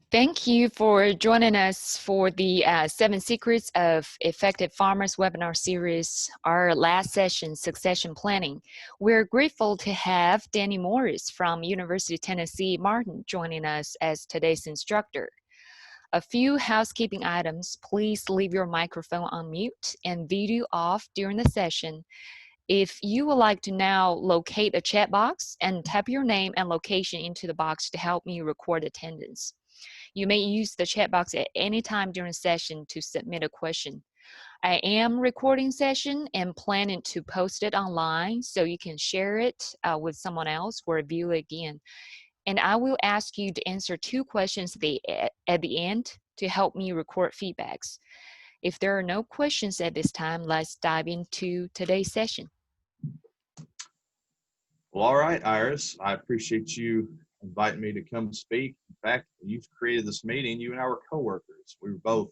Thank you for joining us for the 7 Secrets of Effective Farmers webinar series, our last session, Succession Planning. We're grateful to have Danny Morris from University of Tennessee Martin joining us as today's instructor. A few housekeeping items. Please leave your microphone on mute and video off during the session. If you would like to now locate a chat box and type your name and location into the box to help me record attendance. You may use the chat box at any time during the session to submit a question. I am recording session and planning to post it online so you can share it with someone else or view it again. And I will ask you to answer 2 questions at the end to help me record feedbacks. If there are no questions at this time, let's dive into today's session. Well, all right, Iris, I appreciate you inviting me to come speak. In fact, you've created this meeting. You and I were coworkers. We were both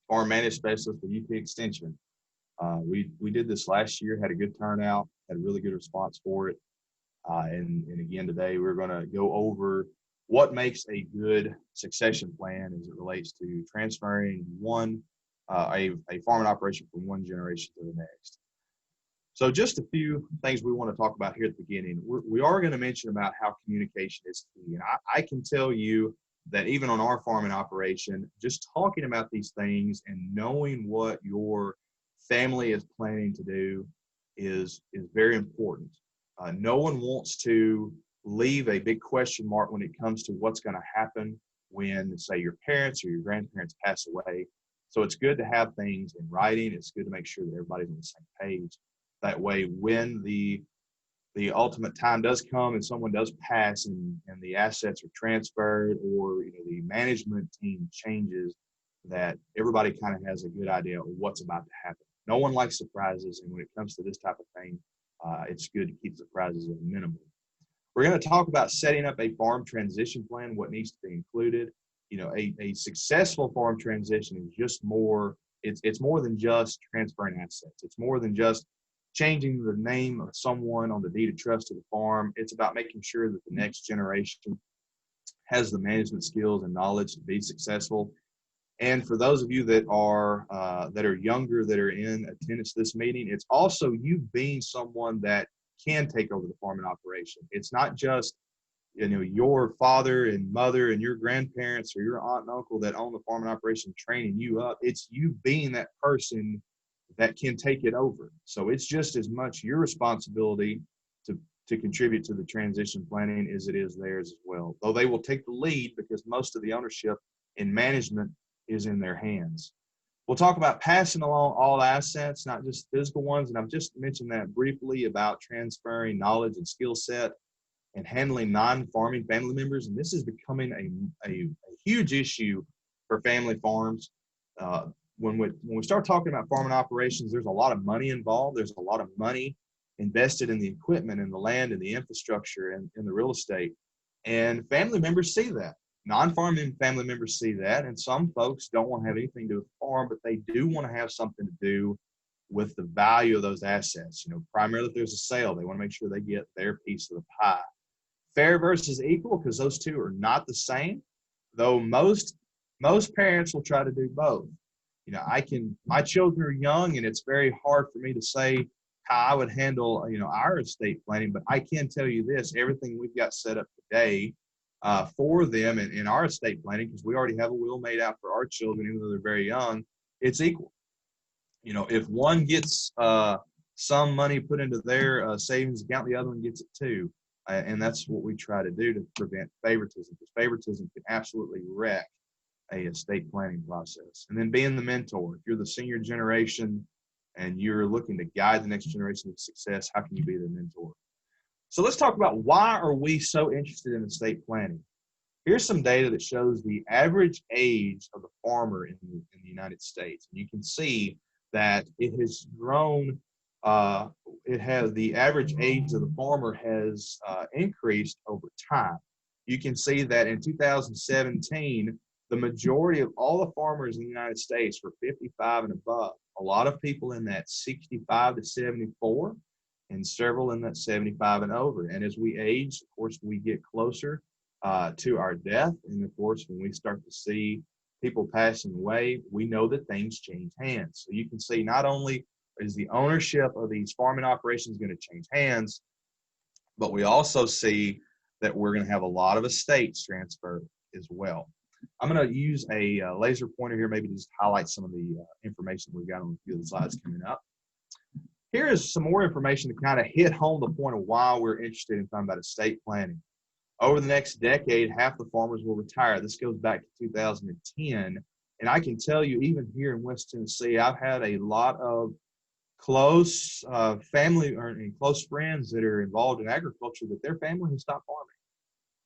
farm management specialists with UP Extension. We did this last year, had a good turnout, had a really good response for it. And again, today we're going to go over what makes a good succession plan as it relates to transferring a farming operation from one generation to the next. So just a few things we want to talk about here at the beginning. We are going to mention about how communication is key. And I can tell you that even on our farming operation, just talking about these things and knowing what your family is planning to do is very important. No one wants to leave a big question mark when it comes to what's going to happen when, say, your parents or your grandparents pass away. So it's good to have things in writing. It's good to make sure that everybody's on the same page. That way, when the ultimate time does come and someone does pass and the assets are transferred or the management team changes, that everybody kind of has a good idea of what's about to happen. No one likes surprises, and when it comes to this type of thing, it's good to keep surprises at a minimum. We're going to talk about setting up a farm transition plan, what needs to be included. A successful farm transition is just more, it's more than just transferring assets. It's more than just changing the name of someone on the deed of trust to the farm. It's about making sure that the next generation has the management skills and knowledge to be successful. And for those of you that are younger, that are in attendance to this meeting, it's also you being someone that can take over the farming operation. It's not just your father and mother and your grandparents or your aunt and uncle that own the farming operation training you up. It's you being that person that can take it over. So it's just as much your responsibility to contribute to the transition planning as it is theirs as well. Though they will take the lead because most of the ownership and management is in their hands. We'll talk about passing along all assets, not just physical ones. And I've just mentioned that briefly about transferring knowledge and skill set and handling non-farming family members. And this is becoming a huge issue for family farms. When we start talking about farming operations, there's a lot of money involved. There's a lot of money invested in the equipment and the land and the infrastructure and the real estate. And family members see that. Non-farming family members see that. And some folks don't want to have anything to do with the farm, but they do want to have something to do with the value of those assets. Primarily if there's a sale, they want to make sure they get their piece of the pie. Fair versus equal, because those two are not the same, though most parents will try to do both. My children are young, and it's very hard for me to say how I would handle, our estate planning, but I can tell you this, everything we've got set up today for them in our estate planning, because we already have a will made out for our children, even though they're very young, it's equal. If one gets some money put into their savings account, the other one gets it too. And that's what we try to do to prevent favoritism, because favoritism can absolutely wreck a estate planning process. And then being the mentor. If you're the senior generation and you're looking to guide the next generation to success, how can you be the mentor? So let's talk about why are we so interested in estate planning. Here's some data that shows the average age of the farmer in the United States. And you can see that it has grown. The average age of the farmer has increased over time. You can see that in 2017, the majority of all the farmers in the United States were 55 and above. A lot of people in that 65 to 74, and several in that 75 and over. And as we age, of course, we get closer to our death. And of course, when we start to see people passing away, we know that things change hands. So you can see not only is the ownership of these farming operations going to change hands, but we also see that we're going to have a lot of estates transferred as well. I'm going to use a laser pointer here, maybe just highlight some of the information we've got on a few of the slides coming up. Here is some more information to kind of hit home the point of why we're interested in talking about estate planning. Over the next decade, half the farmers will retire. This goes back to 2010. And I can tell you, even here in West Tennessee, I've had a lot of close family and close friends that are involved in agriculture that their family has stopped farming.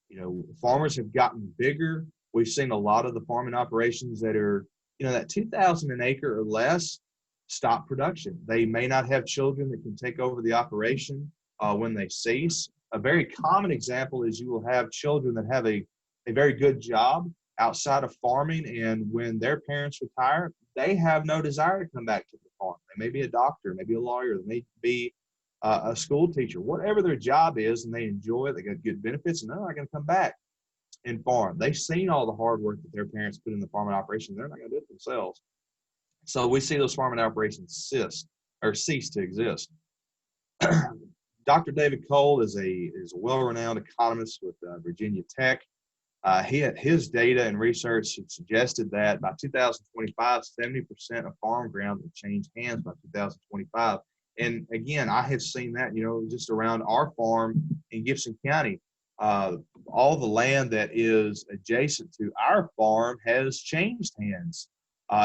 You know, farmers have gotten bigger. We've seen a lot of the farming operations that are, you know, that 2,000 an acre or less stop production. They may not have children that can take over the operation when they cease. A very common example is you will have children that have a very good job outside of farming, and when their parents retire, they have no desire to come back to the farm. They may be a doctor, maybe a lawyer, they may be a school teacher, whatever their job is, and they enjoy it, they get good benefits, and they're not going to come back and farm. They've seen all the hard work that their parents put in the farming operation. They're not going to do it themselves. So we see those farming operations cease to exist. Dr. David Cole is a well-renowned economist with Virginia Tech. His data and research had suggested that by 2025, 70% of farm ground will change hands by 2025. And again, I have seen that, you know, just around our farm in Gibson County. All the land that is adjacent to our farm has changed hands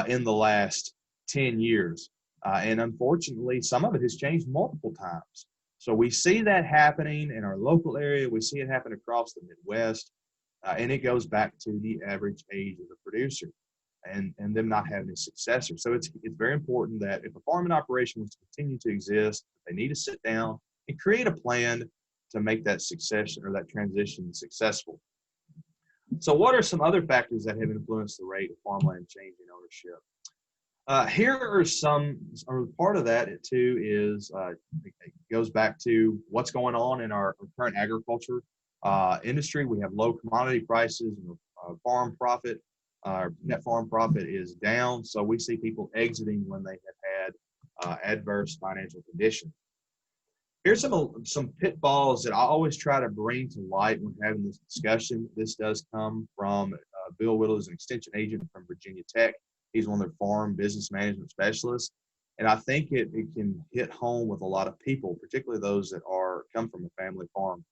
in the last 10 years. And unfortunately, some of it has changed multiple times. So we see that happening in our local area. We see it happen across the Midwest. And it goes back to the average age of the producer and them not having a successor. So it's very important that if a farming operation was to continue to exist, they need to sit down and create a plan to make that succession or that transition successful. So what are some other factors that have influenced the rate of farmland change in ownership? Here are some, or part of that too is, it goes back to what's going on in our current agriculture industry. We have low commodity prices, and farm profit, net farm profit is down. So we see people exiting when they have had adverse financial conditions. Here's some pitfalls that I always try to bring to light when having this discussion. This does come from Bill Whittle, is an extension agent from Virginia Tech. He's one of their farm business management specialists. And I think it can hit home with a lot of people, particularly those that come from a family farm,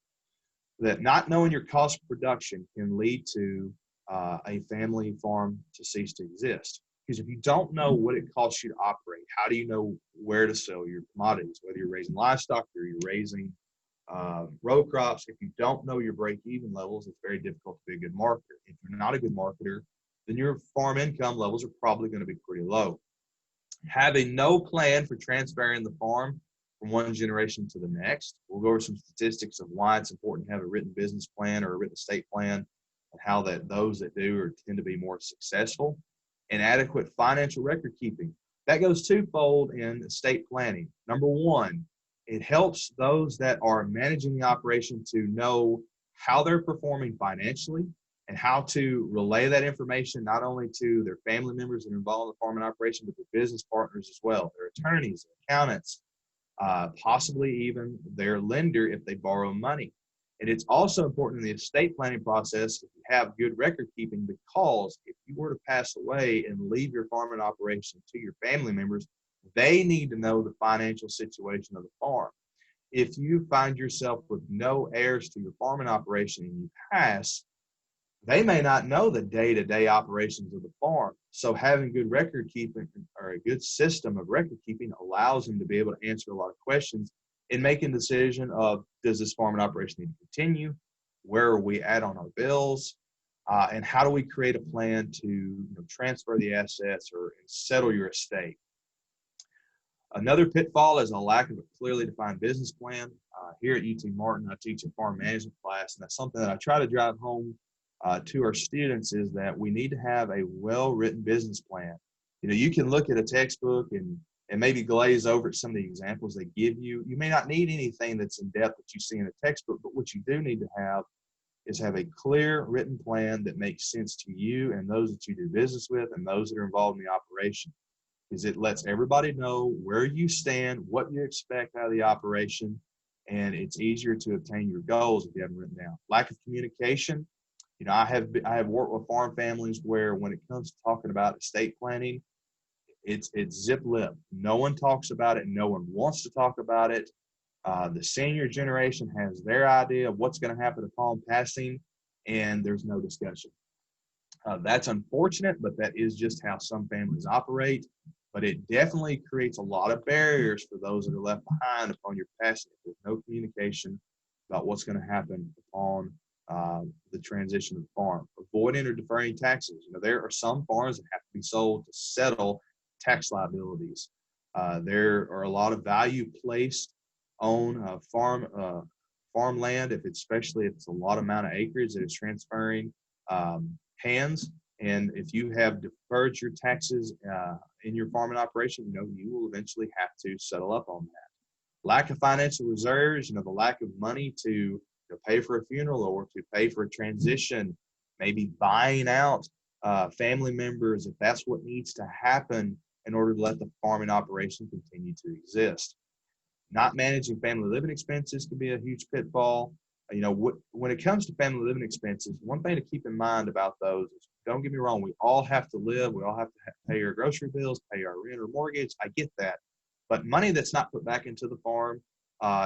that not knowing your cost of production can lead to a family farm to cease to exist. Because if you don't know what it costs you to operate, how do you know where to sell your commodities, whether you're raising livestock or you're raising row crops? If you don't know your break-even levels, it's very difficult to be a good marketer. If you're not a good marketer, then your farm income levels are probably going to be pretty low. Having no plan for transferring the farm from one generation to the next. We'll go over some statistics of why it's important to have a written business plan or a written estate plan, and how that those that do tend to be more successful. And adequate financial record keeping. That goes twofold in estate planning. Number one, it helps those that are managing the operation to know how they're performing financially and how to relay that information not only to their family members that are involved in the farming operation, but their business partners as well, their attorneys, accountants, possibly even their lender if they borrow money. And it's also important in the estate planning process if you have good record keeping, because if you were to pass away and leave your farming operation to your family members, they need to know the financial situation of the farm. If you find yourself with no heirs to your farming operation and you pass, they may not know the day-to-day operations of the farm. So having good record keeping or a good system of record keeping allows them to be able to answer a lot of questions in making a decision of, does this farming operation need to continue? Where are we at on our bills? And how do we create a plan to transfer the assets or settle your estate? Another pitfall is a lack of a clearly defined business plan. Here at UT Martin, I teach a farm management class, and that's something that I try to drive home to our students, is that we need to have a well-written business plan. You can look at a textbook and maybe glaze over at some of the examples they give you. You may not need anything that's in depth that you see in a textbook, but what you do need to have is have a clear written plan that makes sense to you and those that you do business with and those that are involved in the operation. Is it lets everybody know where you stand, what you expect out of the operation, and it's easier to obtain your goals if you haven't written down. Lack of communication. I have worked with farm families where when it comes to talking about estate planning, it's zip lip. No one talks about it. No one wants to talk about it. The senior generation has their idea of what's going to happen upon passing, and there's no discussion. That's unfortunate, but that is just how some families operate. But it definitely creates a lot of barriers for those that are left behind upon your passing. There's no communication about what's going to happen upon the transition of the farm. Avoiding or deferring taxes. There are some farms that have to be sold to settle tax liabilities. There are a lot of value placed on farmland, especially if it's a lot amount of acreage that is transferring hands. And if you have deferred your taxes in your farming operation, you will eventually have to settle up on that. Lack of financial reserves, the lack of money to pay for a funeral or to pay for a transition, maybe buying out family members if that's what needs to happen in order to let the farming operation continue to exist. Not managing family living expenses could be a huge pitfall. When it comes to family living expenses, one thing to keep in mind about those is, don't get me wrong, we all have to live. We all have to pay our grocery bills, pay our rent or mortgage. I get that. But money that's not put back into the farm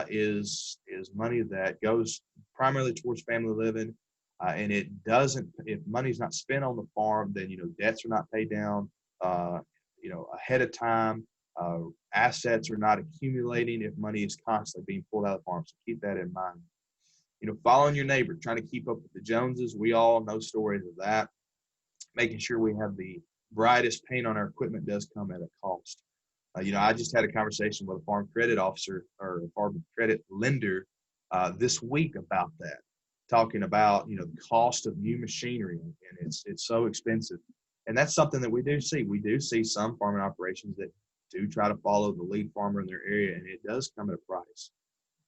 is money that goes primarily towards family living. And it doesn't, if money's not spent on the farm, then, debts are not paid down, ahead of time. Assets are not accumulating if money is constantly being pulled out of the farm. So keep that in mind. Following your neighbor, trying to keep up with the Joneses. We all know stories of that. Making sure we have the brightest paint on our equipment does come at a cost. I just had a conversation with a farm credit officer or a farm credit lender this week about that, talking about, the cost of new machinery, and it's so expensive. And that's something that we do see. We do see some farming operations that do try to follow the lead farmer in their area, and it does come at a price.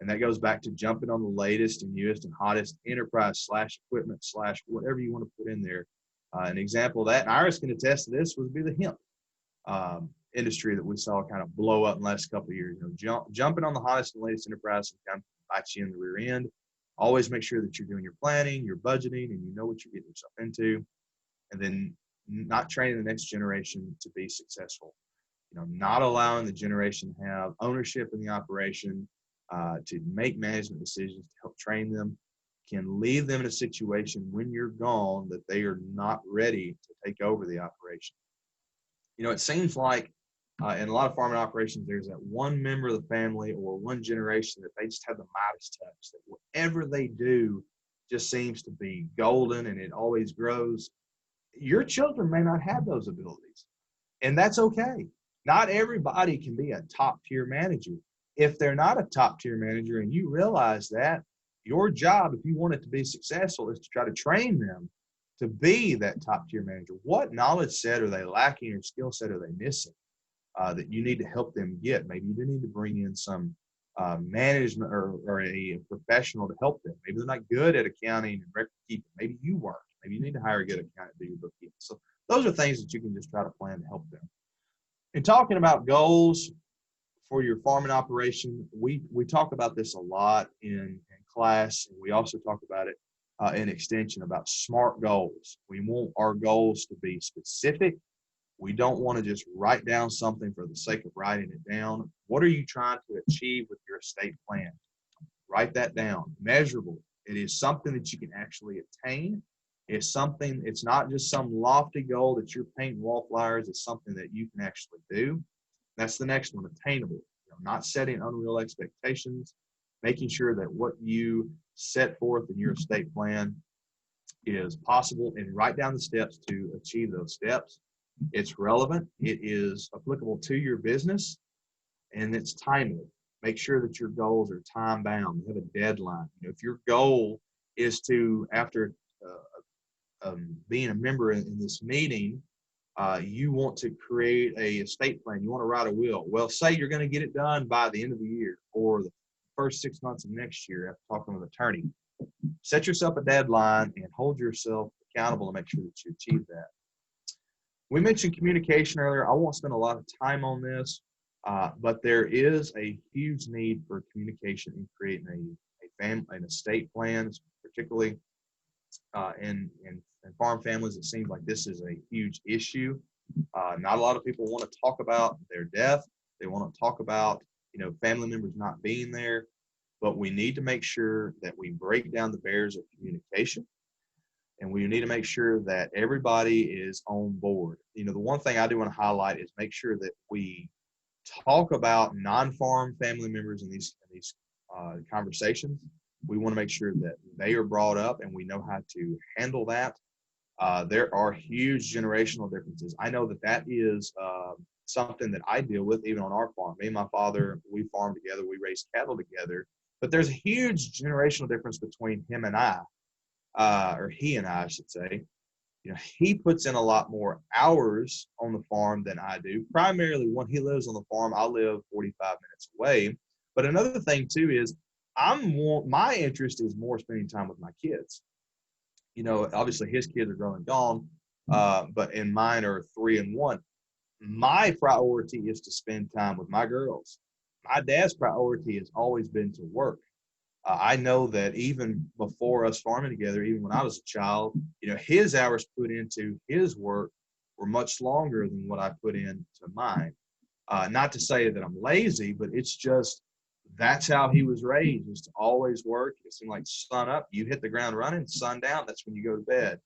And that goes back to jumping on the latest and newest and hottest enterprise / equipment / whatever you want to put in there. An example of that, and Iris can attest to this, would be the hemp industry that we saw kind of blow up in the last couple of years. Jumping on the hottest and latest enterprise and kind of bites you in the rear end. Always make sure that you're doing your planning, your budgeting, and you know what you're getting yourself into. And then not training the next generation to be successful. Not allowing the generation to have ownership in the operation, to make management decisions to help train them, can leave them in a situation when you're gone that they are not ready to take over the operation. It seems like in a lot of farming operations, there's that one member of the family or one generation that they just have the Midas touch, that whatever they do just seems to be golden and it always grows. Your children may not have those abilities, and that's okay. Not everybody can be a top-tier manager. If they're not a top-tier manager and you realize that, your job, if you want it to be successful, is to try to train them to be that top-tier manager. What knowledge set are they lacking or skill set are they missing that you need to help them get? Maybe you do need to bring in some management or a professional to help them. Maybe they're not good at accounting and record keeping. Maybe you weren't. Maybe you need to hire a good accountant to do your bookkeeping. So those are things that you can just try to plan to help them. In talking about goals for your farming operation, we talk about this a lot in class, and we also talk about it in extension about SMART goals. We want our goals to be specific. We don't want to just write down something for the sake of writing it down. What are you trying to achieve with your estate plan? Write that down. Measurable. It is something that you can actually attain. It's not just some lofty goal that you're painting wallflowers. It's something that you can actually do. That's the next one, attainable. Not setting unreal expectations, making sure that what you set forth in your estate plan is possible, and write down the steps to achieve those steps. It's relevant, it is applicable to your business, and it's timely. Make sure that your goals are time bound, have a deadline. If your goal is to, after being a member in this meeting, you want to create a estate plan, you want to write a will. Well, say you're going to get it done by the end of the year or the first 6 months of next year after talking with an attorney. set yourself a deadline and hold yourself accountable to make sure that you achieve that. We mentioned communication earlier. I won't spend a lot of time on this, but there is a huge need for communication in creating an estate plan, particularly in farm families. It seems like this is a huge issue. Not a lot of people want to talk about their death. They want to talk about, family members not being there, but we need to make sure that we break down the barriers of communication, and we need to make sure that everybody is on board. The one thing I do want to highlight is make sure that we talk about non-farm family members in these conversations. We want to make sure that they are brought up and we know how to handle that. There are huge generational differences. I know that is something that I deal with even on our farm. Me and my father, we farm together, we raise cattle together, but there's a huge generational difference between him and I, or he and I should say. He puts in a lot more hours on the farm than I do. Primarily when he lives on the farm, I live 45 minutes away. But another thing too is my interest is more spending time with my kids. Obviously his kids are grown and gone, but mine are 3 and 1. My priority is to spend time with my girls. My dad's priority has always been to work. I know that even before us farming together, even when I was a child, his hours put into his work were much longer than what I put into mine. Not to say that I'm lazy, but it's just that's how he was raised, was to always work. It seemed like sun up, you hit the ground running, sun down, that's when you go to bed.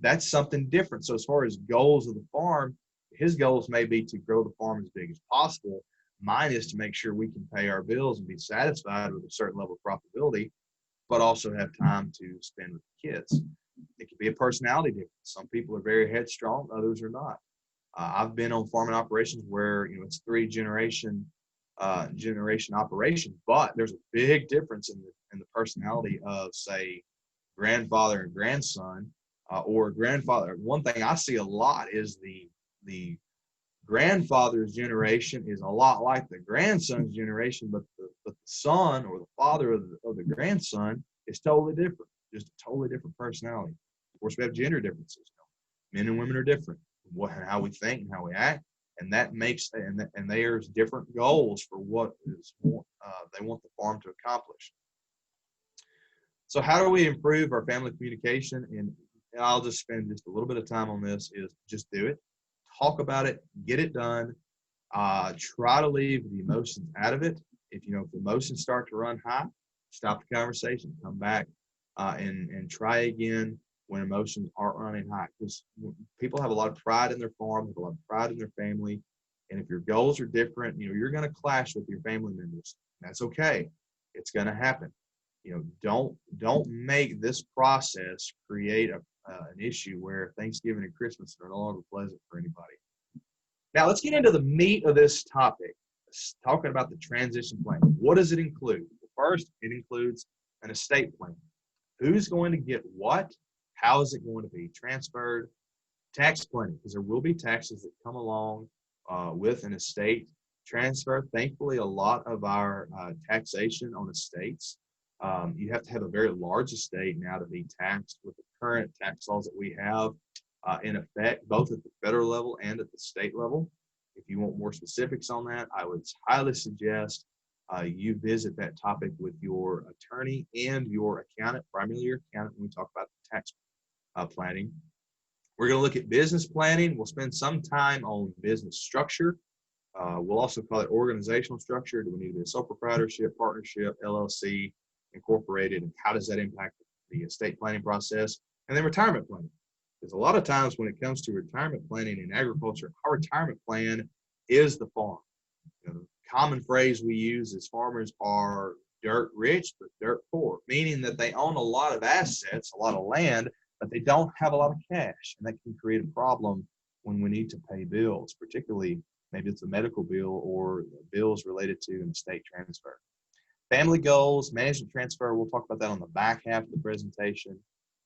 That's something different. So as far as goals of the farm, his goals may be to grow the farm as big as possible. Mine is to make sure we can pay our bills and be satisfied with a certain level of profitability, but also have time to spend with the kids. It could be a personality difference. Some people are very headstrong, others are not. I've been on farming operations where it's 3 generation operation, but there's a big difference in the personality of, say, grandfather and grandson, or grandfather. One thing I see a lot is the grandfather's generation is a lot like the grandson's generation, but the son or the father of the grandson is totally different, just a totally different personality. Of course, we have gender differences. Men and women are different, how we think and how we act, and that makes and there's different goals for what they want the farm to accomplish. So how do we improve our family communication? And I'll just spend just a little bit of time on this, is just do it. Talk about it, get it done. Try to leave the emotions out of it. If the emotions start to run high, stop the conversation, come back, and try again when emotions aren't running high. Because people have a lot of pride in their farm, have a lot of pride in their family, and if your goals are different, you're going to clash with your family members. That's okay. It's going to happen. Don't make this process create an issue where Thanksgiving and Christmas are no longer pleasant for anybody. Now let's get into the meat of this topic, talking about the transition plan. What does it include? Well, first, it includes an estate plan. Who's going to get what? How is it going to be transferred? Tax planning, because there will be taxes that come along with an estate transfer. Thankfully, a lot of our taxation on estates, you have to have a very large estate now to be taxed with the current tax laws that we have in effect, both at the federal level and at the state level. If you want more specifics on that, I would highly suggest you visit that topic with your attorney and your accountant, primarily your accountant, when we talk about tax planning. We're going to look at business planning. We'll spend some time on business structure. We'll also call it organizational structure. Do we need to be a sole proprietorship, partnership, LLC, incorporated, and how does that impact the estate planning process? And then retirement planning. Because a lot of times when it comes to retirement planning in agriculture, our retirement plan is the farm. The common phrase we use is farmers are dirt rich but dirt poor, meaning that they own a lot of assets, a lot of land, but they don't have a lot of cash. And that can create a problem when we need to pay bills, particularly maybe it's a medical bill or bills related to an estate transfer. Family goals, management transfer, we'll talk about that on the back half of the presentation.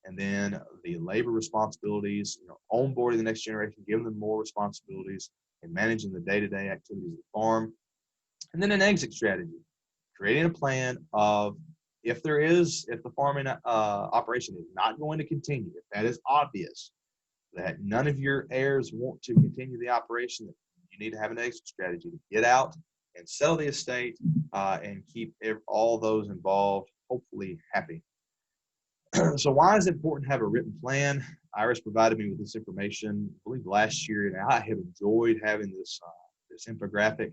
And then the labor responsibilities, onboarding the next generation, giving them more responsibilities, and managing the day-to-day activities of the farm. And then an exit strategy, creating a plan of If the farming operation is not going to continue, if that is obvious, that none of your heirs want to continue the operation, you need to have an exit strategy to get out and sell the estate and keep all those involved hopefully happy. So why is it important to have a written plan? Iris provided me with this information, I believe last year, and I have enjoyed having this infographic.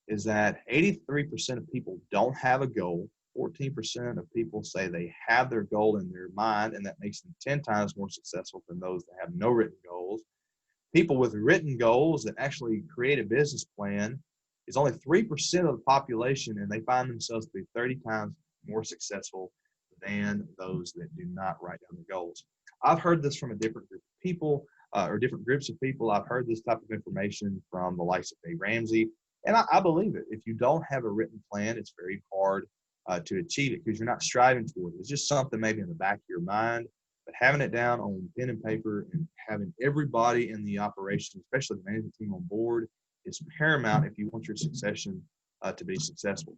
Is that 83% of people don't have a goal. 14% of people say they have their goal in their mind, and that makes them 10 times more successful than those that have no written goals. People with written goals that actually create a business plan is only 3% of the population, and they find themselves to be 30 times more successful than those that do not write down their goals. I've heard this from a different group of people or different groups of people. I've heard this type of information from the likes of Dave Ramsey, and I believe it. If you don't have a written plan, it's very hard to achieve it because you're not striving toward it. It's just something maybe in the back of your mind, but having it down on pen and paper and having everybody in the operation, especially the management team on board, is paramount if you want your succession to be successful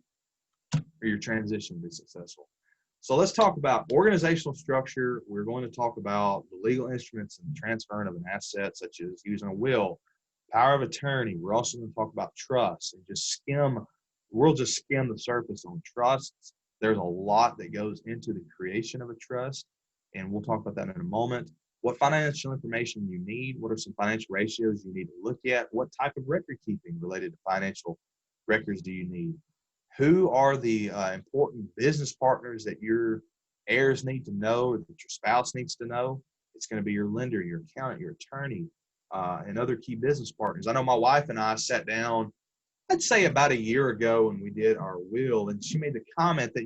or your transition to be successful. So let's talk about organizational structure. We're going to talk about the legal instruments and transferring of an asset, such as using a will, power of attorney. We're also going to talk about trust and we'll just skim the surface on trusts. There's a lot that goes into the creation of a trust, and we'll talk about that in a moment. What financial information you need, what are some financial ratios you need to look at, what type of record keeping related to financial records do you need? Who are the important business partners that your heirs need to know or that your spouse needs to know? It's going to be your lender, your accountant, your attorney, and other key business partners. I know my wife and I sat down, I'd say about a year ago, when we did our will, and she made the comment that,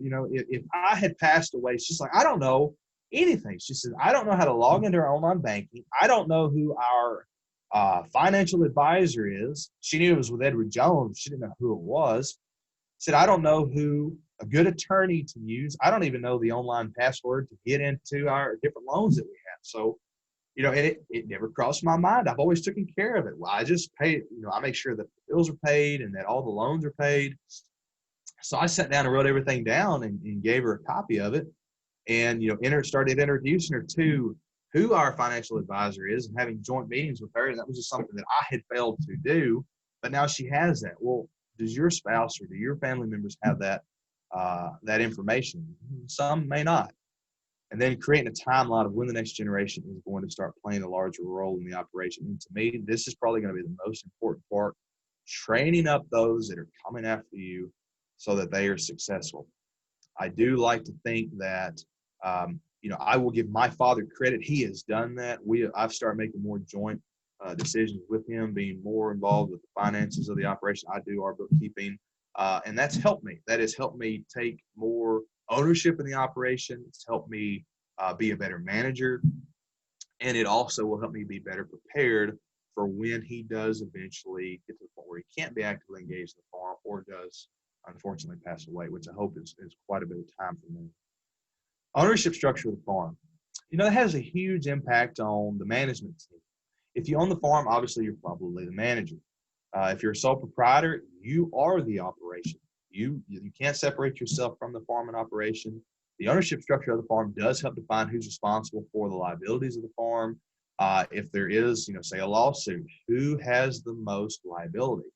if I had passed away, she's like, I don't know anything. She said, I don't know how to log into our online banking. I don't know who our financial advisor is. She knew it was with Edward Jones. She didn't know who it was. Said, I don't know who a good attorney to use. I don't even know the online password to get into our different loans that we have. So, it never crossed my mind. I've always taken care of it. Well, I just pay, I make sure that the bills are paid and that all the loans are paid. So I sat down and wrote everything down and gave her a copy of it and, started introducing her to who our financial advisor is and having joint meetings with her. And that was just something that I had failed to do, but now she has that. Well, does your spouse or do your family members have that information? Some may not. And then creating a timeline of when the next generation is going to start playing a larger role in the operation. And to me, this is probably going to be the most important part, training up those that are coming after you so that they are successful. I do like to think that, I will give my father credit. He has done that. I've started making more joint decisions with him, being more involved with the finances of the operation. I do our bookkeeping, and that's helped me. That has helped me take more ownership in the operation. It's helped me be a better manager, and it also will help me be better prepared for when he does eventually get to the point where he can't be actively engaged in the farm or does unfortunately pass away, which I hope is quite a bit of time for me. Ownership structure of the farm. That has a huge impact on the management team. If you own the farm, obviously you're probably the manager. If you're a sole proprietor, you are the operation. You can't separate yourself from the farm and operation. The ownership structure of the farm does help define who's responsible for the liabilities of the farm. If there is, say a lawsuit, who has the most liability?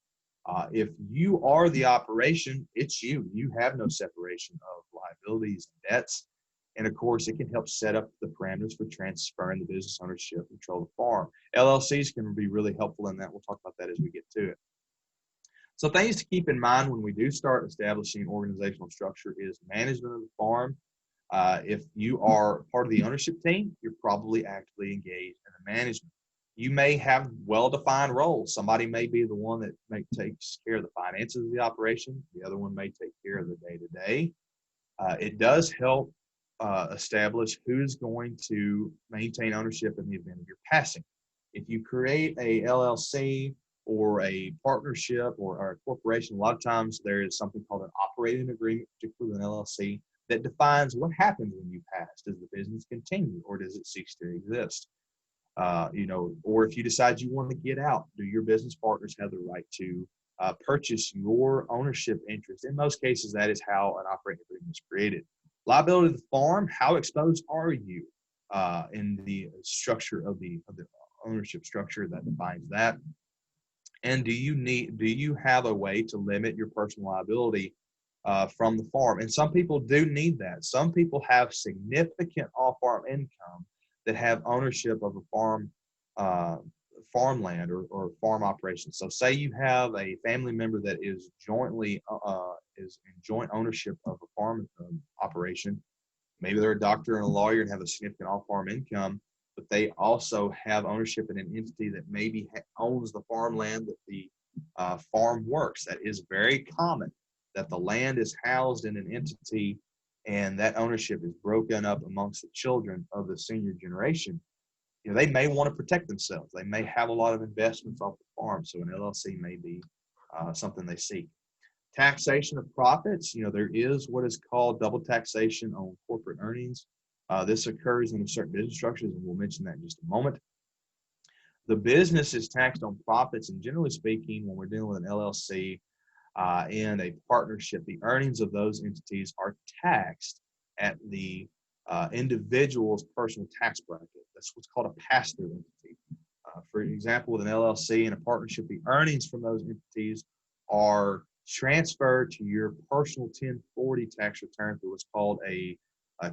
If you are the operation, it's you. You have no separation of liabilities and debts. And of course, it can help set up the parameters for transferring the business ownership and control of the farm. LLCs can be really helpful in that. We'll talk about that as we get to it. So things to keep in mind when we do start establishing organizational structure is management of the farm. If you are part of the ownership team, you're probably actively engaged in the management. You may have well-defined roles. Somebody may be the one that takes care of the finances of the operation. The other one may take care of the day-to-day. It does help establish who's going to maintain ownership in the event of your passing. If you create a LLC or a partnership or a corporation, a lot of times there is something called an operating agreement, particularly with an LLC, that defines what happens when you pass. Does the business continue or does it cease to exist? Or if you decide you want to get out, do your business partners have the right to purchase your ownership interest? In most cases, that is how an operating agreement is created. Liability of the farm, how exposed are you in the structure of the ownership structure that defines that? And do you have a way to limit your personal liability from the farm? And some people do need that. Some people have significant off-farm income that have ownership of a farmland or farm operation. So say you have a family member that is is in joint ownership of a farm operation. Maybe they're a doctor and a lawyer and have a significant off-farm income, but they also have ownership in an entity that maybe owns the farmland that the farm works. That is very common, that the land is housed in an entity and that ownership is broken up amongst the children of the senior generation. They may want to protect themselves. They may have a lot of investments off the farm, so an LLC may be something they seek. Taxation of profits, there is what is called double taxation on corporate earnings. This occurs in certain business structures, and we'll mention that in just a moment. The business is taxed on profits, and generally speaking, when we're dealing with an LLC and a partnership, the earnings of those entities are taxed at the individual's personal tax bracket. That's what's called a pass-through entity. For example, with an LLC and a partnership, the earnings from those entities are transferred to your personal 1040 tax return through what's called a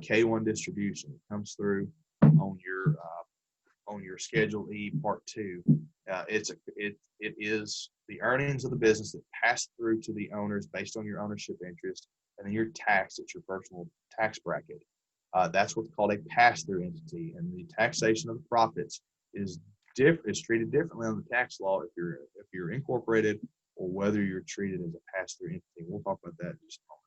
K-1 distribution. It comes through on your Schedule E Part 2. It is the earnings of the business that pass through to the owners based on your ownership interest, and then you're taxed at your personal tax bracket. That's what's called a pass-through entity, and the taxation of the profits is treated differently on the tax law if you're incorporated or whether you're treated as a pass-through entity. We'll talk about that in just a moment.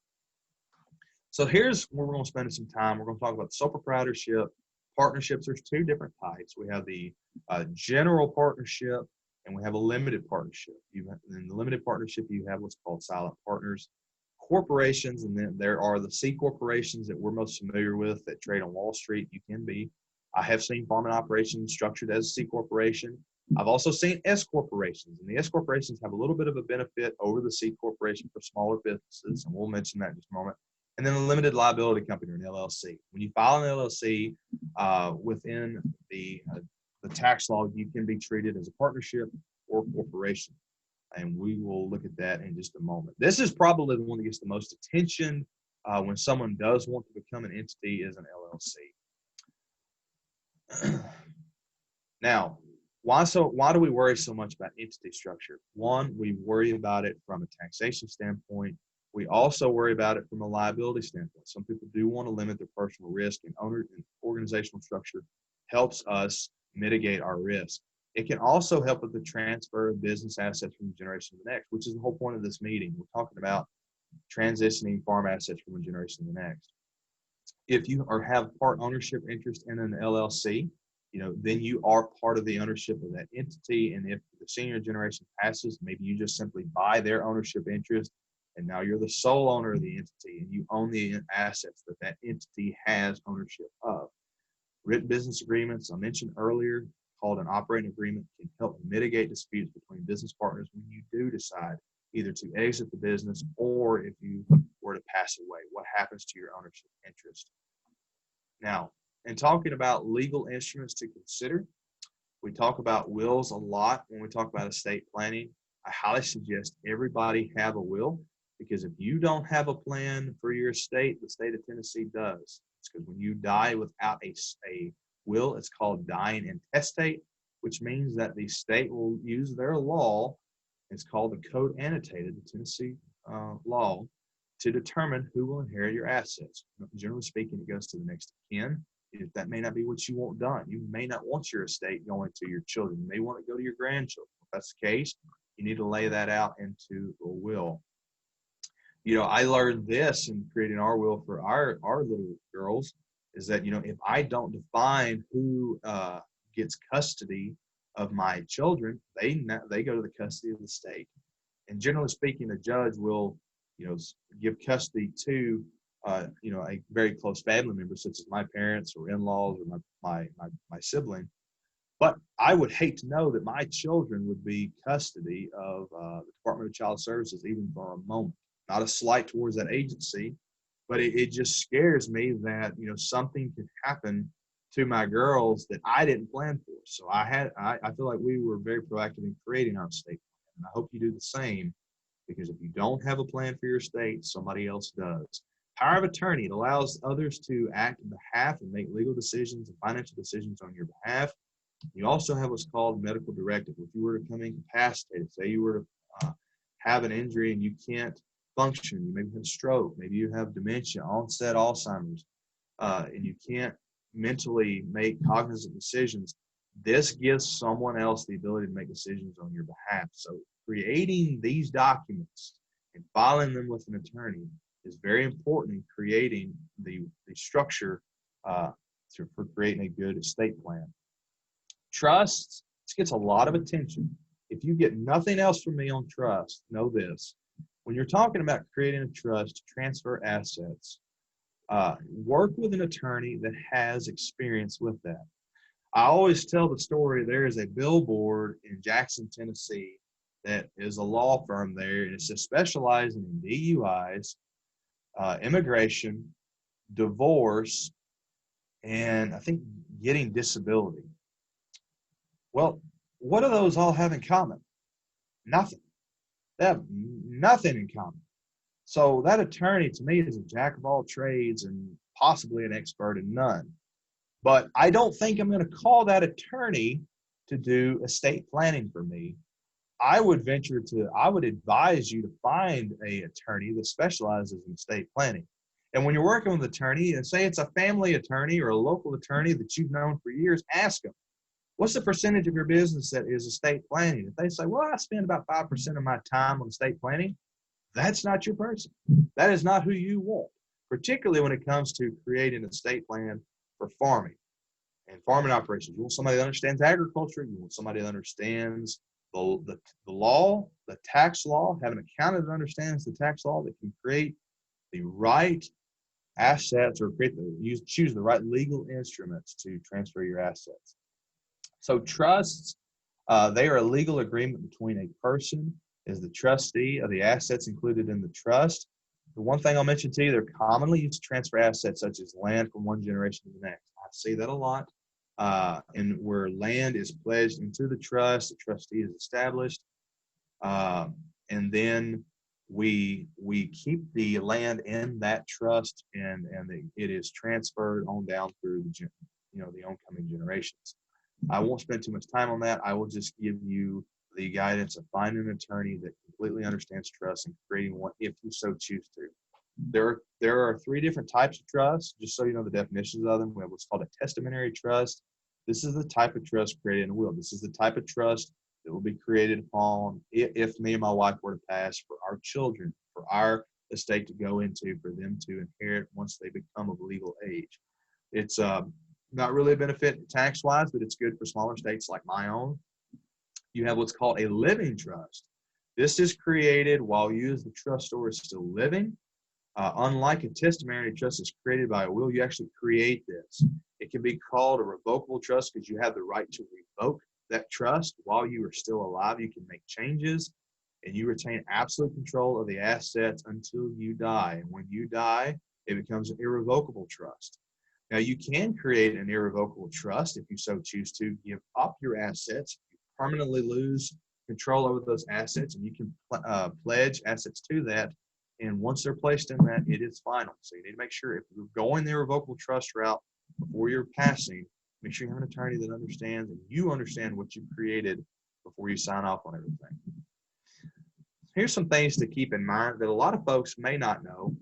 So here's where we're going to spend some time. We're going to talk about sole proprietorship, partnerships. There's two different types. We have the general partnership and we have a limited partnership. In the limited partnership, you have what's called silent partners, corporations, and then there are the C corporations that we're most familiar with that trade on Wall Street. You can be. I have seen farming operations structured as a C corporation. I've also seen S corporations, and the S corporations have a little bit of a benefit over the C corporation for smaller businesses, and we'll mention that in just a moment. And then a limited liability company, or an LLC. When you file an LLC within the tax law, you can be treated as a partnership or corporation, and we will look at that in just a moment. This is probably the one that gets the most attention when someone does want to become an entity, is an LLC. Now, why do we worry so much about entity structure? One, we worry about it from a taxation standpoint. We also worry about it from a liability standpoint. Some people do want to limit their personal risk, and organizational structure helps us mitigate our risk. It can also help with the transfer of business assets from one generation to the next, which is the whole point of this meeting. We're talking about transitioning farm assets from one generation to the next. If you have part ownership interest in an LLC, then you are part of the ownership of that entity. And if the senior generation passes, maybe you just simply buy their ownership interest, and now you're the sole owner of the entity, and you own the assets that entity has ownership of. Written business agreements, I mentioned earlier, called an operating agreement, can help mitigate disputes between business partners when you do decide either to exit the business or if you were to pass away. What happens to your ownership interest? Now, in talking about legal instruments to consider, we talk about wills a lot when we talk about estate planning. I highly suggest everybody have a will, because if you don't have a plan for your estate, the state of Tennessee does. It's because when you die without a will, it's called dying intestate, which means that the state will use their law. It's called the Code Annotated, the Tennessee law, to determine who will inherit your assets. Generally speaking, it goes to the next of kin. If that may not be what you want done, you may not want your estate going to your children. You may want it to go to your grandchildren. If that's the case, you need to lay that out into a will. I learned this in creating our will for our little girls, is that, if I don't define who gets custody of my children, they go to the custody of the state. And generally speaking, the judge will, give custody to, a very close family member, such as my parents or in-laws or my sibling. But I would hate to know that my children would be custody of the Department of Child Services, even for a moment. Not a slight towards that agency, but it just scares me that, something could happen to my girls that I didn't plan for. So I feel like we were very proactive in creating our estate plan. And I hope you do the same, because if you don't have a plan for your estate, somebody else does. Power of attorney, it allows others to act on behalf and make legal decisions and financial decisions on your behalf. You also have what's called medical directive. If you were to come incapacitated, say you were to have an injury and you can't function, you maybe have a stroke, maybe you have dementia, onset Alzheimer's, and you can't mentally make cognizant decisions, this gives someone else the ability to make decisions on your behalf. So creating these documents and filing them with an attorney is very important in creating the structure for creating a good estate plan. Trust, this gets a lot of attention. If you get nothing else from me on trust, know this. When you're talking about creating a trust to transfer assets, work with an attorney that has experience with that. I always tell the story, there is a billboard in Jackson, Tennessee, that is a law firm there, and it's specializing in DUIs, immigration, divorce, and I think getting disability. Well, what do those all have in common? Nothing. They have nothing in common. So that attorney, to me, is a jack of all trades and possibly an expert in none. But I don't think I'm going to call that attorney to do estate planning for me. I would advise you to find an attorney that specializes in estate planning. And when you're working with an attorney, and say it's a family attorney or a local attorney that you've known for years, ask them, what's the percentage of your business that is estate planning? If they say, well, I spend about 5% of my time on estate planning, that's not your person. That is not who you want, particularly when it comes to creating an estate plan for farming and farming operations. You want somebody that understands agriculture. You want somebody that understands the law, the tax law, have an accountant that understands the tax law, that can create the right assets or choose the right legal instruments to transfer your assets. So trusts, they are a legal agreement between a person as the trustee of the assets included in the trust. The one thing I'll mention to you, they're commonly used to transfer assets such as land from one generation to the next. I see that a lot. And where land is pledged into the trust, the trustee is established. And then we keep the land in that trust, and it is transferred on down through the oncoming generations. I won't spend too much time on that. I will just give you the guidance of finding an attorney that completely understands trust and creating one if you so choose to. There are 3 different types of trusts, just so you know the definitions of them. We have what's called a testamentary trust. This is the type of trust created in a will. This is the type of trust that will be created upon if me and my wife were to pass, for our children, for our estate to go into, for them to inherit once they become of legal age. It's not really a benefit tax-wise, but it's good for smaller states like my own. You have what's called a living trust. This is created while you as the trustor is still living. Unlike a testamentary trust is created by a will, you actually create this. It can be called a revocable trust because you have the right to revoke that trust while you are still alive. You can make changes, and you retain absolute control of the assets until you die. And when you die, it becomes an irrevocable trust. Now, you can create an irrevocable trust if you so choose to give up your assets. You permanently lose control over those assets, and you can pledge assets to that. And once they're placed in that, it is final. So you need to make sure, if you're going the irrevocable trust route before you're passing, make sure you have an attorney that understands and you understand what you created before you sign off on everything. Here's some things to keep in mind that a lot of folks may not know,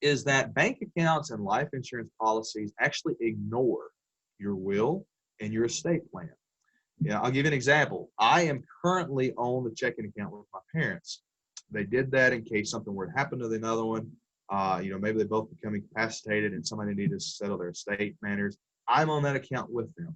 is that bank accounts and life insurance policies actually ignore your will and your estate plan. I'll give you an example. I am currently on the checking account with my parents. They did that in case something were to happen to the other one. Maybe they both become incapacitated and somebody needed to settle their estate matters. I'm on that account with them.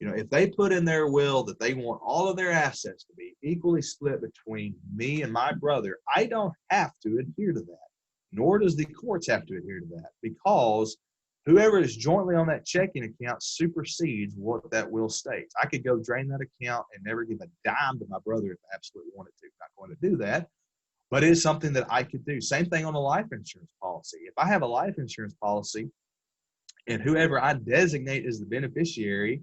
If they put in their will that they want all of their assets to be equally split between me and my brother, I don't have to adhere to that, nor does the courts have to adhere to that, because whoever is jointly on that checking account supersedes what that will states. I could go drain that account and never give a dime to my brother if I absolutely wanted to. I'm not going to do that. but it is something that I could do. Same thing on a life insurance policy. If I have a life insurance policy and whoever I designate as the beneficiary,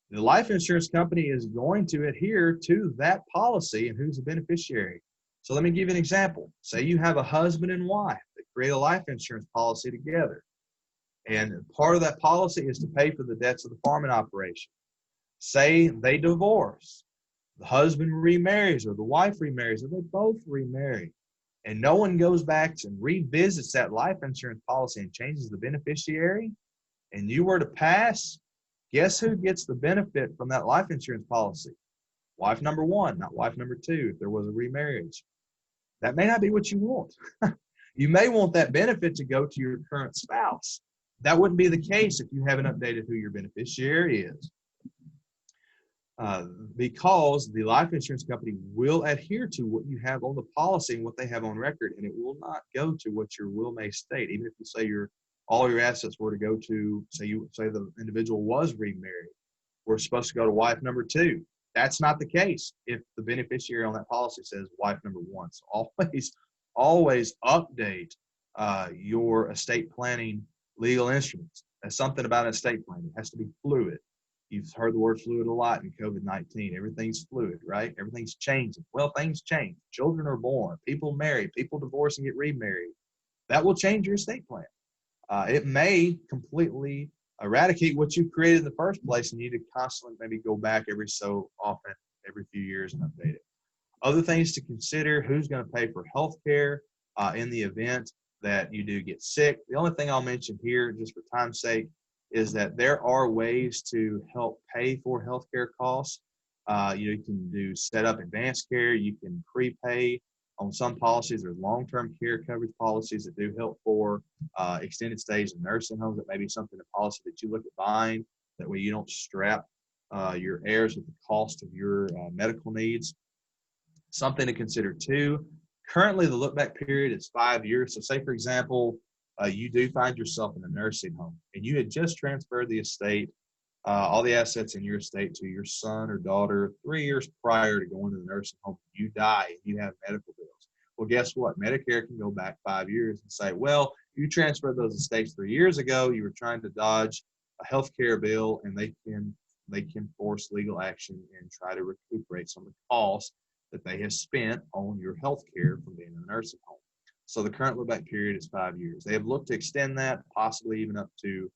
the life insurance company is going to adhere to that policy and who's the beneficiary. So let me give you an example. Say you have a husband and wife that create a life insurance policy together. And part of that policy is to pay for the debts of the farming operation. Say they divorce. The husband remarries or the wife remarries or they both remarry. And no one goes back and revisits that life insurance policy and changes the beneficiary. And you were to pass, guess who gets the benefit from that life insurance policy? Wife number one, not wife number two, if there was a remarriage. That may not be what you want. You may want that benefit to go to your current spouse. That wouldn't be the case if you haven't updated who your beneficiary is. Because the life insurance company will adhere to what you have on the policy and what they have on record, and it will not go to what your will may state. Even if you say all your assets were to go to, say the individual was remarried, we're supposed to go to wife number two. That's not the case if the beneficiary on that policy says wife number one. So always update your estate planning legal instruments. That's something about estate planning. It has to be fluid. You've heard the word fluid a lot in COVID-19. Everything's fluid, right? Everything's changing. Well, things change. Children are born. People marry. People divorce and get remarried. That will change your estate plan. It may completely eradicate what you created in the first place, and you need to constantly maybe go back every so often, every few years, and update it. Other things to consider: who's going to pay for health care in the event that you do get sick. The only thing I'll mention here, just for time's sake, is that there are ways to help pay for healthcare costs. You can set up advanced care. You can prepay on some policies. There's long-term care coverage policies that do help for extended stays in nursing homes. That may be something, a policy that you look at buying. That way you don't strap your heirs with the cost of your medical needs. Something to consider too. Currently, the look-back period is 5 years. So say, for example, you do find yourself in a nursing home and you had just transferred the estate, all the assets in your estate to your son or daughter 3 years prior to going to the nursing home. You die and you have medical bills. Well, guess what? Medicare can go back 5 years and say, well, you transferred those estates 3 years ago. You were trying to dodge a health care bill, and they can force legal action and try to recuperate some of the costs that they have spent on your health care from being in a nursing home. So the current look-back period is 5 years. They have looked to extend that, possibly even up to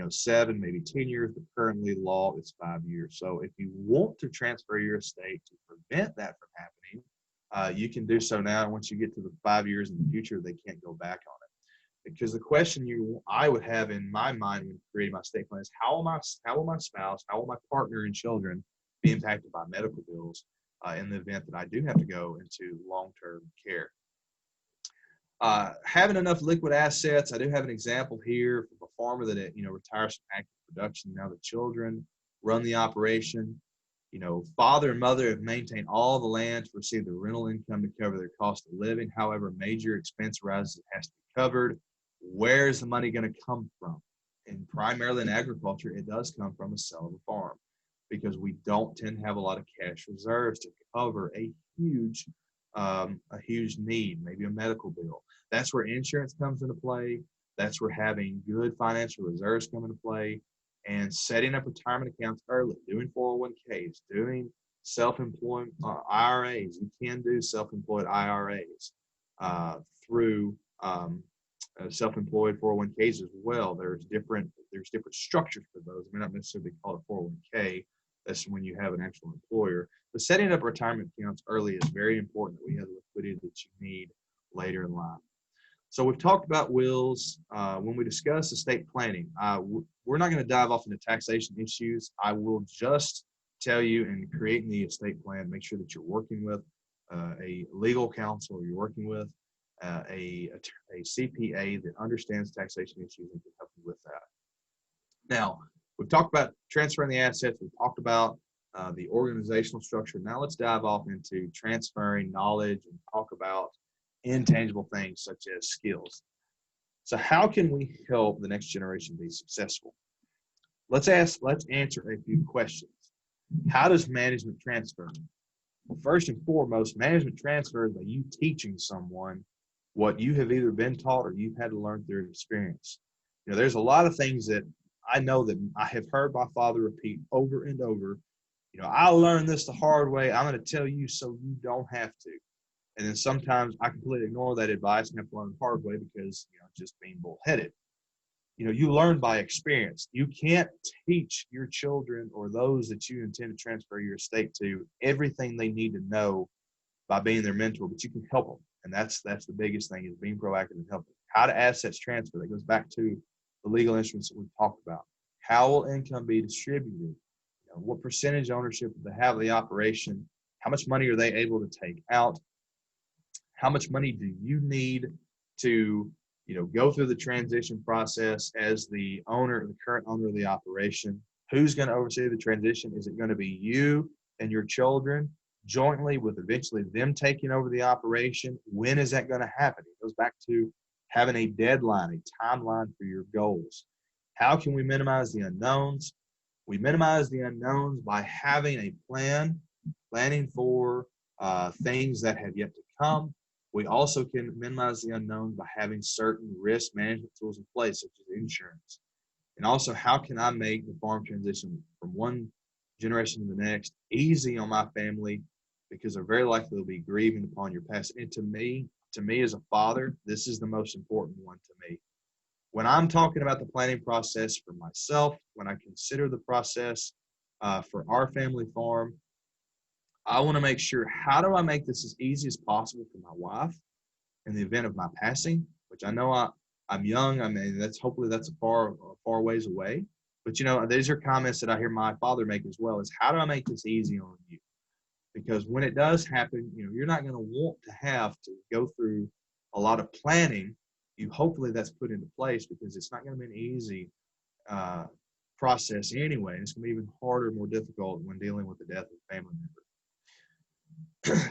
7, maybe 10 years, but currently law is 5 years. So if you want to transfer your estate to prevent that from happening, you can do so now. Once you get to the 5 years in the future, they can't go back on it. Because the question I would have in my mind when creating my estate plan is, how will my spouse, how will my partner and children be impacted by medical bills in the event that I do have to go into long-term care? Having enough liquid assets. I do have an example here from a farmer that retires from active production. Now the children run the operation. Father and mother have maintained all the land to receive the rental income to cover their cost of living. However, major expense arises, it has to be covered. Where is the money going to come from? And primarily in agriculture, it does come from a sale of a farm, because we don't tend to have a lot of cash reserves to cover a huge need, maybe a medical bill. That's where insurance comes into play. That's where having good financial reserves come into play, and setting up retirement accounts early, doing 401ks, doing self-employed IRAs. You can do self-employed IRAs through self-employed 401ks as well. There's different structures for those. It may not necessarily be called a 401k. That's when you have an actual employer. But setting up retirement accounts early is very important, that we have the liquidity that you need later in life. So we've talked about wills. When we discuss estate planning, we're not going to dive off into taxation issues. I will just tell you, in creating the estate plan, make sure that you're working with a legal counsel, or you're working with a CPA that understands taxation issues and can help you with that. Now, we've talked about transferring the assets. We've talked about the organizational structure. Now let's dive off into transferring knowledge and talk about intangible things such as skills. So how can we help the next generation be successful? Let's answer a few questions. How does management transfer? Well, first and foremost, management transfer is by you teaching someone what you have either been taught or you've had to learn through experience. There's a lot of things that I know that I have heard my father repeat over and over. I learned this the hard way. I'm going to tell you so you don't have to. And then sometimes I completely ignore that advice and have to learn the hard way because, just being bullheaded. You learn by experience. You can't teach your children or those that you intend to transfer your estate to everything they need to know by being their mentor, but you can help them. And that's the biggest thing, is being proactive and helping. How do assets transfer? That goes back to the legal instruments that we've talked about. How will income be distributed? What percentage ownership do they have of the operation? How much money are they able to take out? How much money do you need to go through the transition process as the current owner of the operation? Who's going to oversee the transition? Is it going to be you and your children jointly, with eventually them taking over the operation? When is that going to happen? It goes back to having a deadline, a timeline for your goals. How can we minimize the unknowns? We minimize the unknowns by having a planning for things that have yet to come. We also can minimize the unknown by having certain risk management tools in place, such as insurance. And also, how can I make the farm transition from one generation to the next easy on my family, because they're very likely they'll be grieving upon your passing. And to me as a father, this is the most important one to me. When I'm talking about the planning process for myself, when I consider the process for our family farm, I want to make sure, how do I make this as easy as possible for my wife in the event of my passing, which I know I'm young. I mean, hopefully that's a far ways away. But, these are comments that I hear my father make as well, is how do I make this easy on you? Because when it does happen, you're not going to want to have to go through a lot of planning. Hopefully that's put into place, because it's not going to be an easy process anyway. And it's going to be even harder, more difficult when dealing with the death of a family member.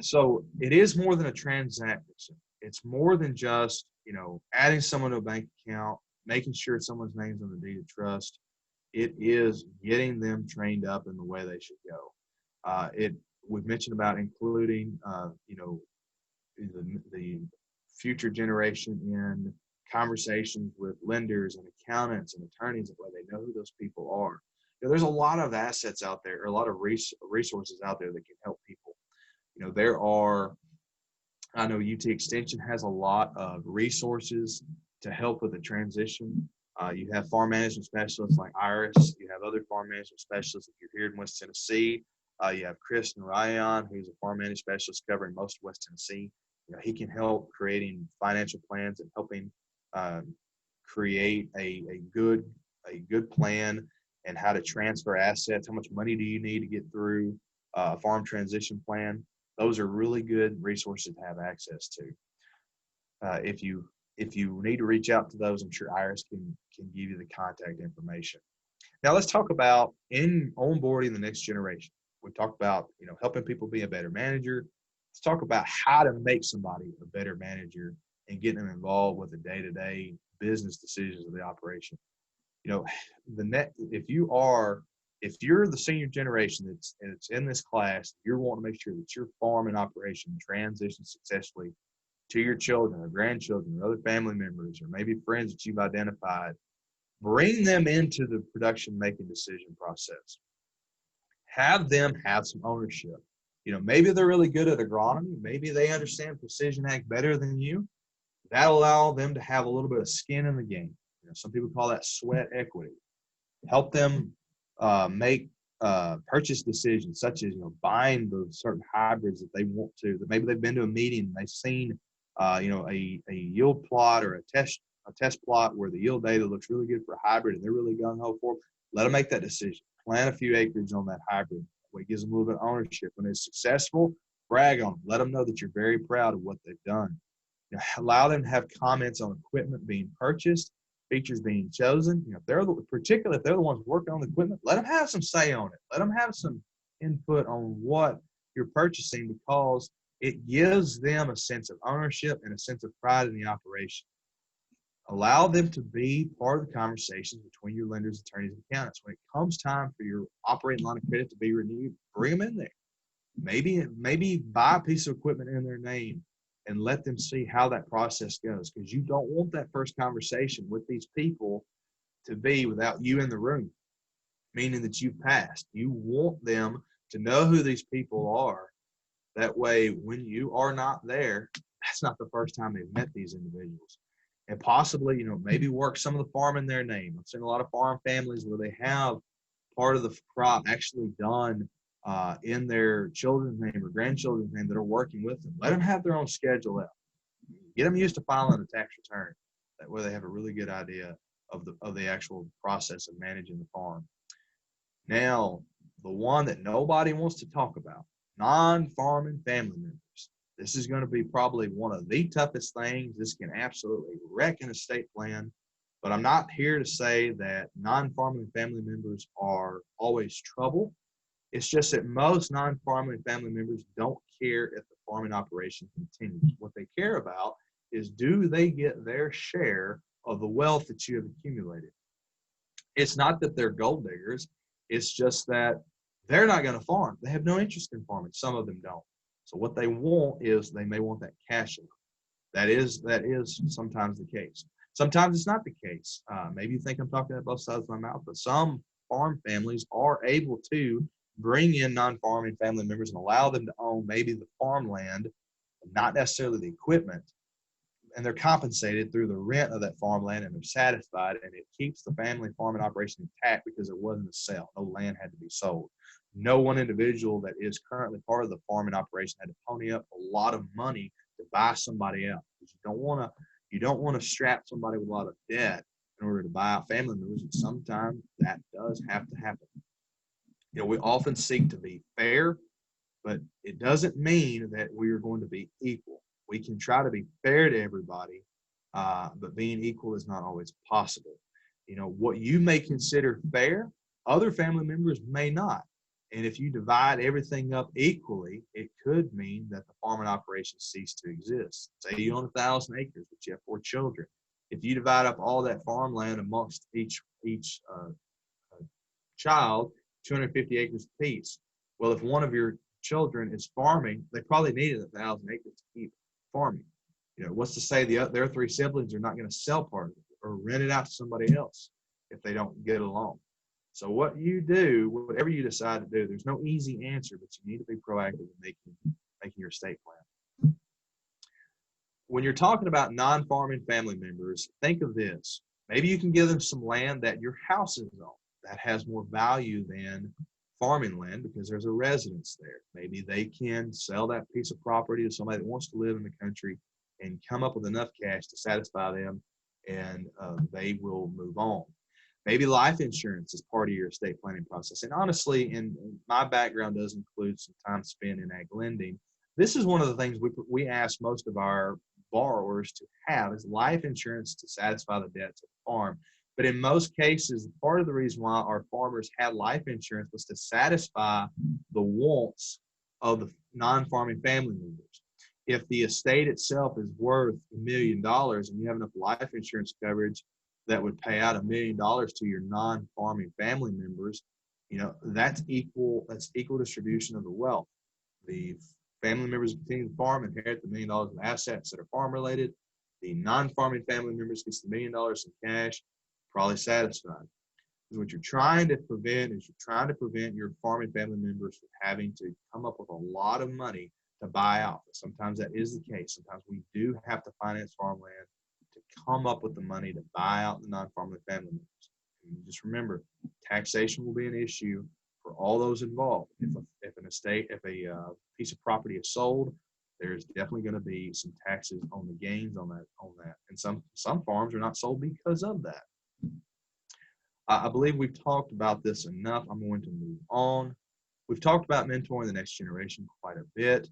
So it is more than a transaction. It's more than just, adding someone to a bank account, making sure someone's name's on the deed of trust. It is getting them trained up in the way they should go. We've mentioned about including, the future generation in conversations with lenders and accountants and attorneys, that way they know who those people are. There's a lot of assets out there, or a lot of resources out there that can help people. I know UT Extension has a lot of resources to help with the transition. You have farm management specialists like Iris. You have other farm management specialists if you're here in West Tennessee. You have Chris Narayan, who's a farm management specialist covering most of West Tennessee. He can help creating financial plans and helping create a good plan, and how to transfer assets. How much money do you need to get through a farm transition plan? Those are really good resources to have access to. If you need to reach out to those, I'm sure Iris can give you the contact information. Now let's talk about onboarding the next generation. We've talked about helping people be a better manager. Let's talk about how to make somebody a better manager and getting them involved with the day-to-day business decisions of the operation. If you're the senior generation that's in this class, you're wanting to make sure that your farm and operation transitions successfully to your children or grandchildren or other family members, or maybe friends that you've identified. Bring them into the production making decision process. Have them have some ownership. Maybe they're really good at agronomy. Maybe they understand precision ag better than you. That'll allow them to have a little bit of skin in the game. Some people call that sweat equity. Help them make purchase decisions, such as buying the certain hybrids that they want to. That maybe they've been to a meeting and they've seen a yield plot or a test plot where the yield data looks really good for a hybrid, and they're really gung ho for it. Let them make that decision. Plant a few acreage on that hybrid. It gives them a little bit of ownership. When it's successful, brag on them. Let them know that you're very proud of what they've done. Allow them to have comments on equipment being purchased, features being chosen. Particularly if they're the ones working on the equipment, let them have some say on it. Let them have some input on what you're purchasing, because it gives them a sense of ownership and a sense of pride in the operation. Allow them to be part of the conversations between your lenders, attorneys, and accountants. When it comes time for your operating line of credit to be renewed, bring them in there. maybe buy a piece of equipment in their name and let them see how that process goes, because you don't want that first conversation with these people to be without you in the room, meaning that you passed. You want them to know who these people are. That way, when you are not there, that's not the first time they've met these individuals. And possibly, maybe work some of the farm in their name. I've seen a lot of farm families where they have part of the crop actually done in their children's name or grandchildren's name that are working with them. Let them have their own schedule out. Get them used to filing a tax return. That way they have a really good idea of the actual process of managing the farm. Now, the one that nobody wants to talk about, non-farming family members. This is going to be probably one of the toughest things. This can absolutely wreck an estate plan. But I'm not here to say that non-farming family members are always trouble. It's just that most non-farming family members don't care if the farming operation continues. What they care about is, do they get their share of the wealth that you have accumulated? It's not that they're gold diggers. It's just that they're not going to farm. They have no interest in farming. Some of them don't. So what they want is, they may want that cash flow. That is sometimes the case. Sometimes it's not the case. Maybe you think I'm talking at both sides of my mouth, but some farm families are able to bring in non-farming family members and allow them to own maybe the farmland, not necessarily the equipment, and they're compensated through the rent of that farmland, and they're satisfied, and it keeps the family farming operation intact because there wasn't a sale. No land had to be sold. No one individual that is currently part of the farming operation had to pony up a lot of money to buy somebody else. You don't want to strap somebody with a lot of debt in order to buy out family members, and sometimes that does have to happen. We often seek to be fair, but it doesn't mean that we are going to be equal. We can try to be fair to everybody, but being equal is not always possible. What you may consider fair, other family members may not. And if you divide everything up equally, it could mean that the farming operation ceased to exist. Say you own 1,000 acres, but you have 4 children. If you divide up all that farmland amongst each child, 250 acres apiece. Well, if one of your children is farming, they probably needed 1,000 acres to keep farming. What's to say their 3 siblings are not going to sell part of it or rent it out to somebody else if they don't get along? So what you do, whatever you decide to do, there's no easy answer, but you need to be proactive in making your estate plan. When you're talking about non-farming family members, think of this. Maybe you can give them some land that your house is on that has more value than farming land because there's a residence there. Maybe they can sell that piece of property to somebody that wants to live in the country and come up with enough cash to satisfy them, and they will move on. Maybe life insurance is part of your estate planning process. And honestly, and my background does include some time spent in ag lending. This is one of the things we ask most of our borrowers to have, is life insurance to satisfy the debts of the farm. But in most cases, part of the reason why our farmers had life insurance was to satisfy the wants of the non-farming family members. If the estate itself is worth $1 million and you have enough life insurance coverage that would pay out $1 million to your non-farming family members, that's equal distribution of the wealth. The family members continue to farm, inherit the $1 million of assets that are farm related. The non-farming family members gets the $1 million in cash, probably satisfied. And what you're trying to prevent your farming family members from having to come up with a lot of money to buy out. Sometimes that is the case. Sometimes we do have to finance farmland to come up with the money to buy out the non-farming family members. And just remember, taxation will be an issue for all those involved. If a piece of property is sold, there's definitely going to be some taxes on the gains on that. And some farms are not sold because of that. I believe we've talked about this enough. I'm going to move on. We've talked about mentoring the next generation quite a bit.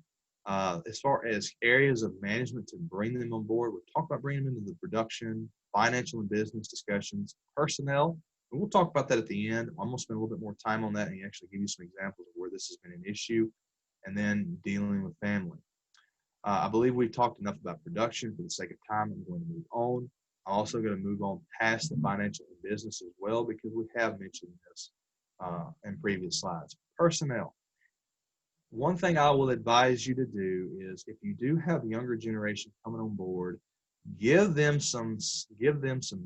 As far as areas of management to bring them on board, we've talked about bringing them into the production, financial and business discussions, personnel, and we'll talk about that at the end. I'm going to spend a little bit more time on that and actually give you some examples of where this has been an issue, and then dealing with family. I believe we've talked enough about production. For the sake of time, I'm going to move on. I'm also going to move on past the financial and business as well, because we have mentioned this in previous slides. Personnel. one thing I will advise you to do is, if you do have younger generation coming on board, give them some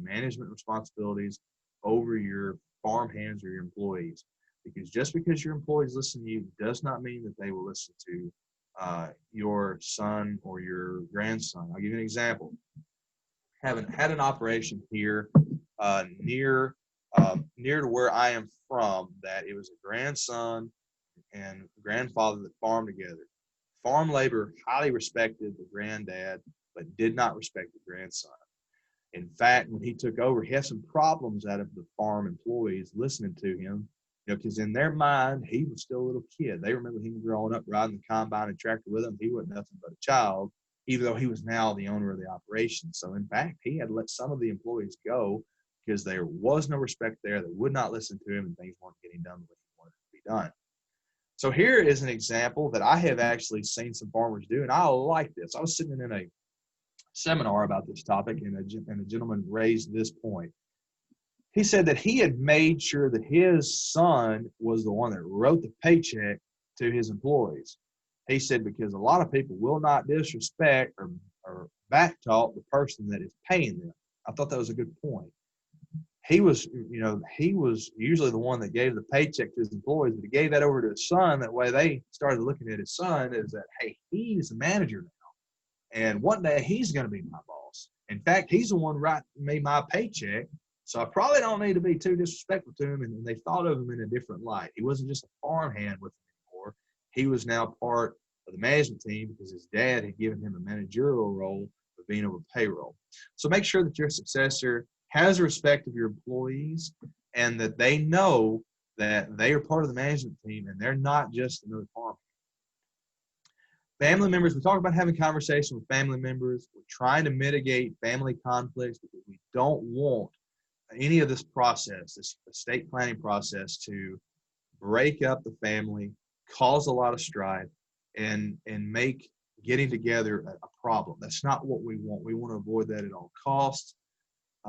management responsibilities over your farm hands or your employees. Because just because your employees listen to you does not mean that they will listen to your son or your grandson. I'll give you an example. Having had an operation here near to where I am from, that it was a grandson and grandfather that farmed together. Farm labor highly respected the granddad, but did not respect the grandson. In fact, when he took over, he had some problems out of the farm employees listening to him, because in their mind, he was still a little kid. They remember him growing up, riding the combine and tractor with them. He wasn't nothing but a child, even though he was now the owner of the operation. So in fact, he had let some of the employees go because there was no respect there. They would not listen to him, and things weren't getting done the way he wanted it to be done. So here is an example that I have actually seen some farmers do, and I like this. I was sitting in a seminar about this topic, and a gentleman raised this point. He said that he had made sure that his son was the one that wrote the paycheck to his employees. He said, because a lot of people will not disrespect or backtalk the person that is paying them. I thought that was a good point. He was usually the one that gave the paycheck to his employees, but he gave that over to his son. That way they started looking at his son as that, hey, he's the manager now. And one day he's going to be my boss. In fact, he's the one writing me my paycheck. So I probably don't need to be too disrespectful to him. And they thought of him in a different light. He wasn't just a farmhand with them anymore. He was now part of the management team because his dad had given him a managerial role of being over payroll. So make sure that your successor has respect of your employees and that they know that they are part of the management team and they're not just another farmer. Family members, we talk about having conversations with family members. We're trying to mitigate family conflicts because we don't want any of this process, this estate planning process, to break up the family, cause a lot of strife, and make getting together a problem. That's not what we want. We want to avoid that at all costs.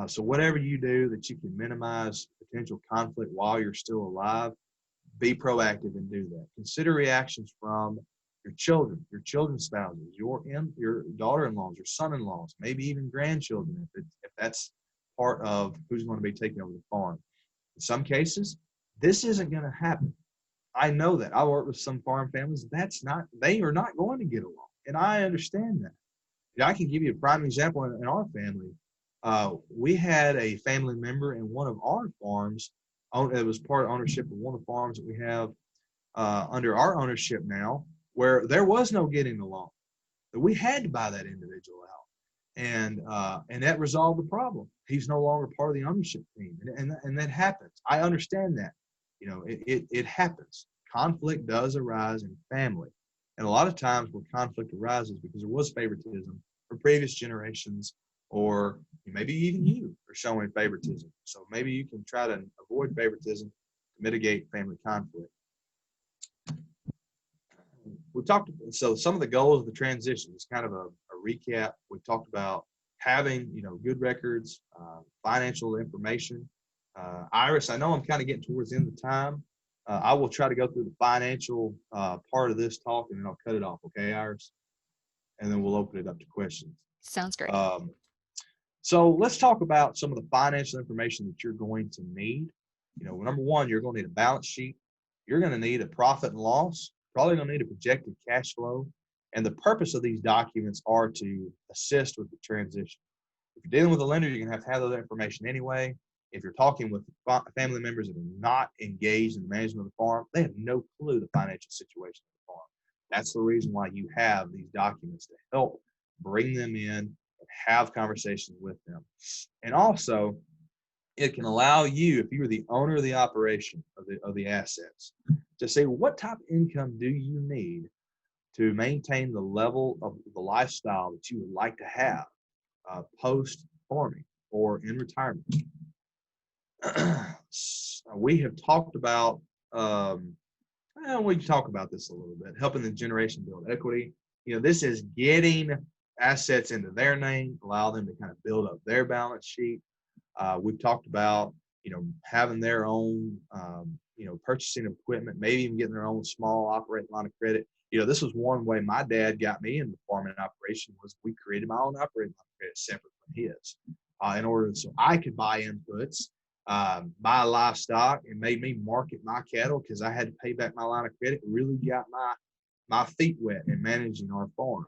So whatever you do that you can minimize potential conflict while you're still alive, be proactive and do that. Consider reactions from your children, your children's spouses, your daughter-in-laws, your son-in-laws, maybe even grandchildren, if that's part of who's going to be taking over the farm. In some cases, this isn't going to happen. I know that. I work with some farm families. They are not going to get along, and I understand that. I can give you a prime example in our family. We had a family member in one of our farms. It was part of ownership of one of the farms that we have under our ownership now, where there was no getting along. We had to buy that individual out, and that resolved the problem. He's no longer part of the ownership team, and that happens. I understand that. It happens. Conflict does arise in family, and a lot of times where conflict arises because there was favoritism from previous generations, or maybe even you are showing favoritism. So maybe you can try to avoid favoritism to mitigate family conflict. So some of the goals of the transition is kind of a recap. We talked about having, good records, financial information. Iris, I know I'm kind of getting towards the end of the time. I will try to go through the financial part of this talk, and then I'll cut it off. Okay, Iris? And then we'll open it up to questions. Sounds great. So let's talk about some of the financial information that you're going to need. Number one, you're going to need a balance sheet. You're going to need a profit and loss. Probably going to need a projected cash flow. And the purpose of these documents are to assist with the transition. If you're dealing with a lender, you're going to have that information anyway. If you're talking with family members that are not engaged in the management of the farm, they have no clue the financial situation of the farm. That's the reason why you have these documents to help bring them in and have conversations with them. And also, it can allow you, if you are the owner of the operation of the assets, to say what type of income do you need to maintain the level of the lifestyle that you would like to have post farming or in retirement. We have talked about we can talk about this a little bit, helping the generation build equity. This is getting assets into their name, allow them to kind of build up their balance sheet. We've talked about, having their own, purchasing of equipment, maybe even getting their own small operating line of credit. This was one way my dad got me into farming operation was we created my own operating line of credit separate from his, in order so I could buy inputs, buy livestock, and made me market my cattle because I had to pay back my line of credit. Really got my feet wet in managing our farm.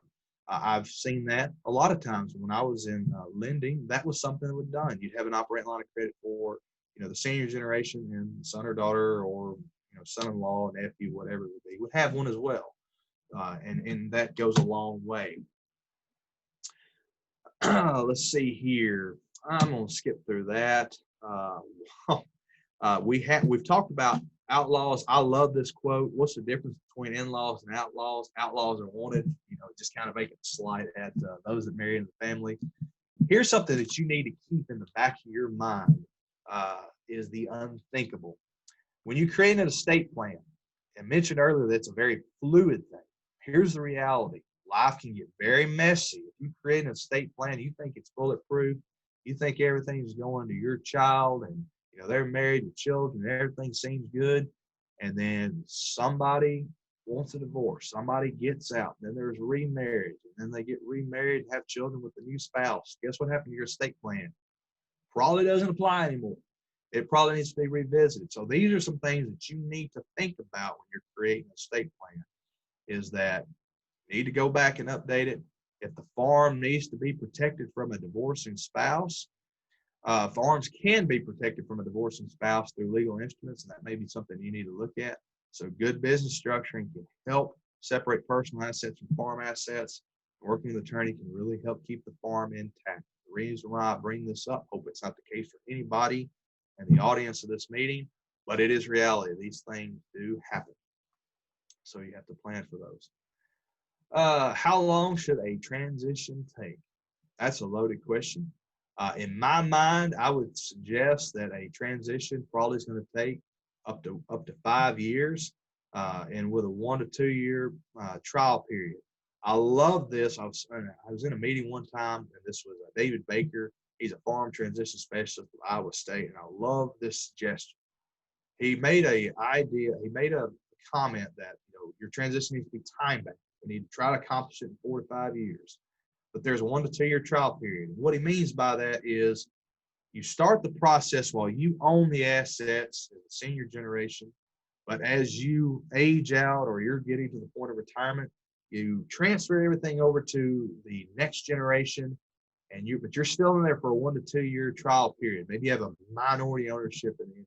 I've seen that a lot of times when I was in lending. That was something that was done. You'd have an operating line of credit for the senior generation, and son or daughter or son-in-law, nephew, whatever it would be, would have one as well. And that goes a long way. Let's see here. I'm going to skip through that. We've talked about outlaws. I love this quote. What's the difference between in-laws and outlaws? Outlaws are wanted. Just kind of make a slight at those that marry into the family. Here's something that you need to keep in the back of your mind, is the unthinkable. When you create an estate plan, and mentioned earlier that's a very fluid thing. Here's the reality. Life can get very messy. If you create an estate plan, you think it's bulletproof, you think everything's going to your child, and they're married with children, and everything seems good, and then somebody wants a divorce, somebody gets out, then there's remarriage, and then they get remarried and have children with a new spouse. Guess what happened to your estate plan? Probably doesn't apply anymore. It probably needs to be revisited. So these are some things that you need to think about when you're creating an estate plan, is that you need to go back and update it. If the farm needs to be protected from a divorcing spouse, farms can be protected from a divorcing spouse through legal instruments, and that may be something you need to look at. So good business structuring can help separate personal assets from farm assets. Working with an attorney can really help keep the farm intact. The reason why I bring this up, hope it's not the case for anybody in the audience of this meeting, but it is reality. These things do happen. So you have to plan for those. How long should a transition take? That's a loaded question. In my mind, I would suggest that a transition probably is going to take up to 5 years, and with a 1 to 2 year trial period. I love this. I was in a meeting one time, and this was David Baker. He's a farm transition specialist at Iowa State, and I love this suggestion. He made a comment that your transition needs to be time-bound. We need to try to accomplish it in 4 to 5 years. But there's a 1 to 2 year trial period. And what he means by that is you start the process while you own the assets as a senior generation, but as you age out or you're getting to the point of retirement, you transfer everything over to the next generation, but you're still in there for a 1 to 2 year trial period. Maybe you have a minority ownership in the.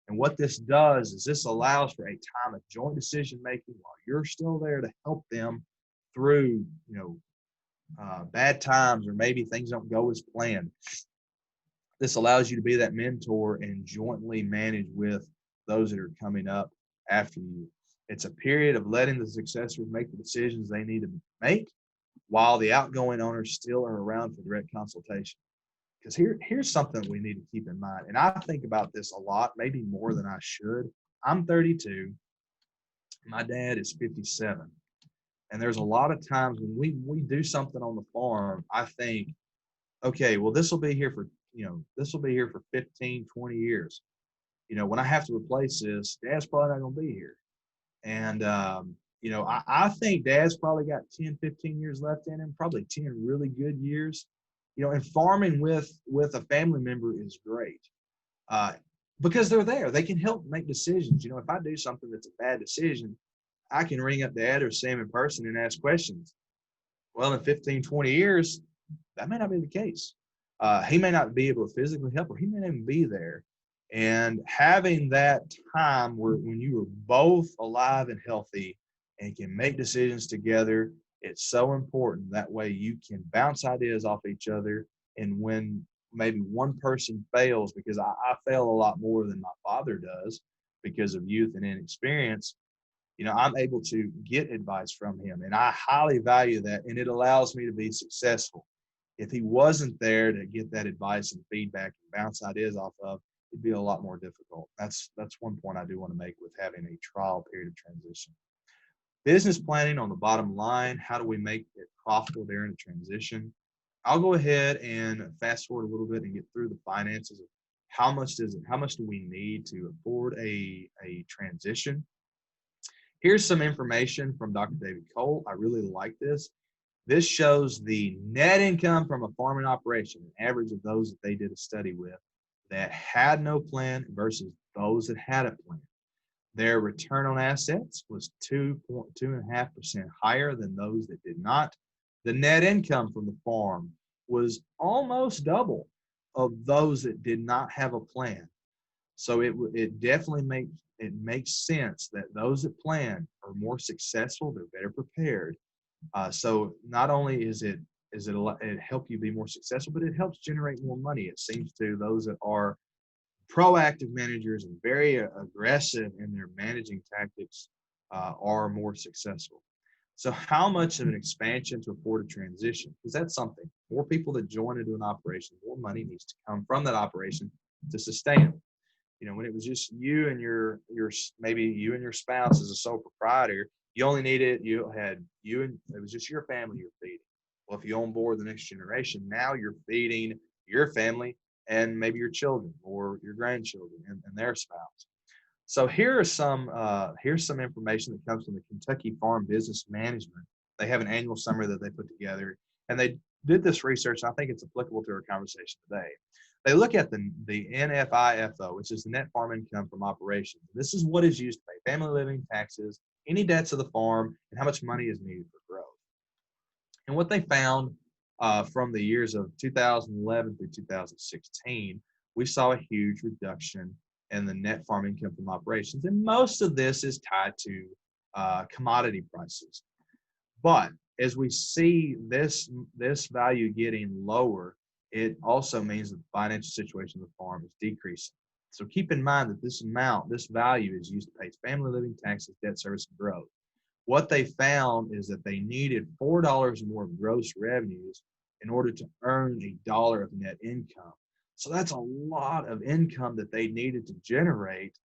And what this does is this allows for a time of joint decision making while you're still there to help them through, bad times, or maybe things don't go as planned. This allows you to be that mentor and jointly manage with those that are coming up after you. It's a period of letting the successors make the decisions they need to make while the outgoing owners still are around for direct consultation. Because here's something we need to keep in mind, and I think about this a lot, maybe more than I should. I'm 32. My dad is 57. And there's a lot of times when we do something on the farm, I think, okay, well, this will be here for 15, 20 years. When I have to replace this, Dad's probably not going to be here. And, I think Dad's probably got 10, 15 years left in him, probably 10 really good years. And farming with a family member is great because they're there. They can help make decisions. If I do something that's a bad decision, I can ring up Dad or Sam in person and ask questions. Well, in 15, 20 years, that may not be the case. He may not be able to physically help, or he may not even be there. And having that time when you are both alive and healthy and can make decisions together, it's so important. That way you can bounce ideas off each other. And when maybe one person fails, because I fail a lot more than my father does because of youth and inexperience, I'm able to get advice from him. And I highly value that. And it allows me to be successful. If he wasn't there to get that advice and feedback and bounce ideas off of, it'd be a lot more difficult. That's one point I do want to make with having a trial period of transition. Business planning on the bottom line. How do we make it profitable during a transition? I'll go ahead and fast forward a little bit and get through the finances of How much do we need to afford a transition? Here's some information from Dr. David Cole. I really like this. This shows the net income from a farming operation, an average of those that they did a study with that had no plan versus those that had a plan. Their return on assets was 2.5% higher than those that did not. The net income from the farm was almost double of those that did not have a plan. So it definitely makes sense that those that plan are more successful. They're better prepared. So not only it help you be more successful, but it helps generate more money. It seems to those that are proactive managers and very aggressive in their managing tactics are more successful. So how much of an expansion to afford a transition? Because that's something. More people that join into an operation, more money needs to come from that operation to sustain it. You know, when it was just you and maybe you and your spouse as a sole proprietor, you only needed, it was just your family you're feeding. Well, if you onboard the next generation, now you're feeding your family and maybe your children or your grandchildren and their spouse. So here's some information that comes from the Kentucky Farm Business Management. They have an annual summary that they put together, and they did this research, and I think it's applicable to our conversation today. They look at the NFIFO, which is the net farm income from operations. This is what is used to pay family living, taxes, any debts of the farm, and how much money is needed for growth. And what they found from the years of 2011 through 2016, we saw a huge reduction in the net farm income from operations. And most of this is tied to commodity prices. But as we see this value getting lower, it also means that the financial situation of the farm is decreasing. So keep in mind that this value is used to pay family living, taxes, debt service, and growth. What they found is that they needed $4 more of gross revenues in order to earn $1 of net income. So that's a lot of income that they needed to generate,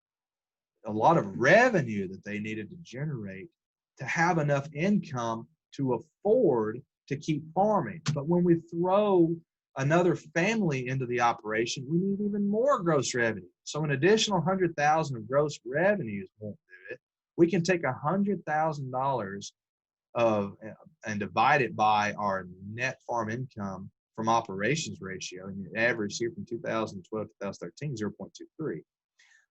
a lot of revenue that they needed to generate to have enough income to afford to keep farming. But when we throw another family into the operation, we need even more gross revenue. So an additional $100,000 of gross revenues won't do it. We can take $100,000 and divide it by our net farm income from operations ratio, and the average here from 2012 to 2013, 0.23.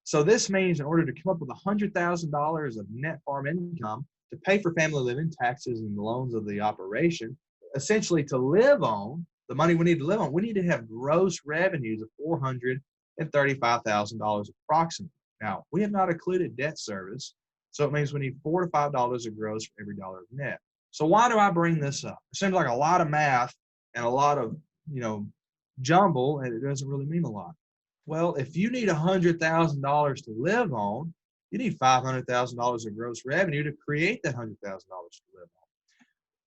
So this means in order to come up with $100,000 of net farm income to pay for family living, taxes, and the loans of the operation, essentially to live on, the money we need to live on, we need to have gross revenues of $435,000 approximately. Now, we have not included debt service, so it means we need $4 to $5 of gross for every dollar of net. So why do I bring this up? It seems like a lot of math and a lot of, jumble, and it doesn't really mean a lot. Well, if you need $100,000 to live on, you need $500,000 of gross revenue to create that $100,000 to live on.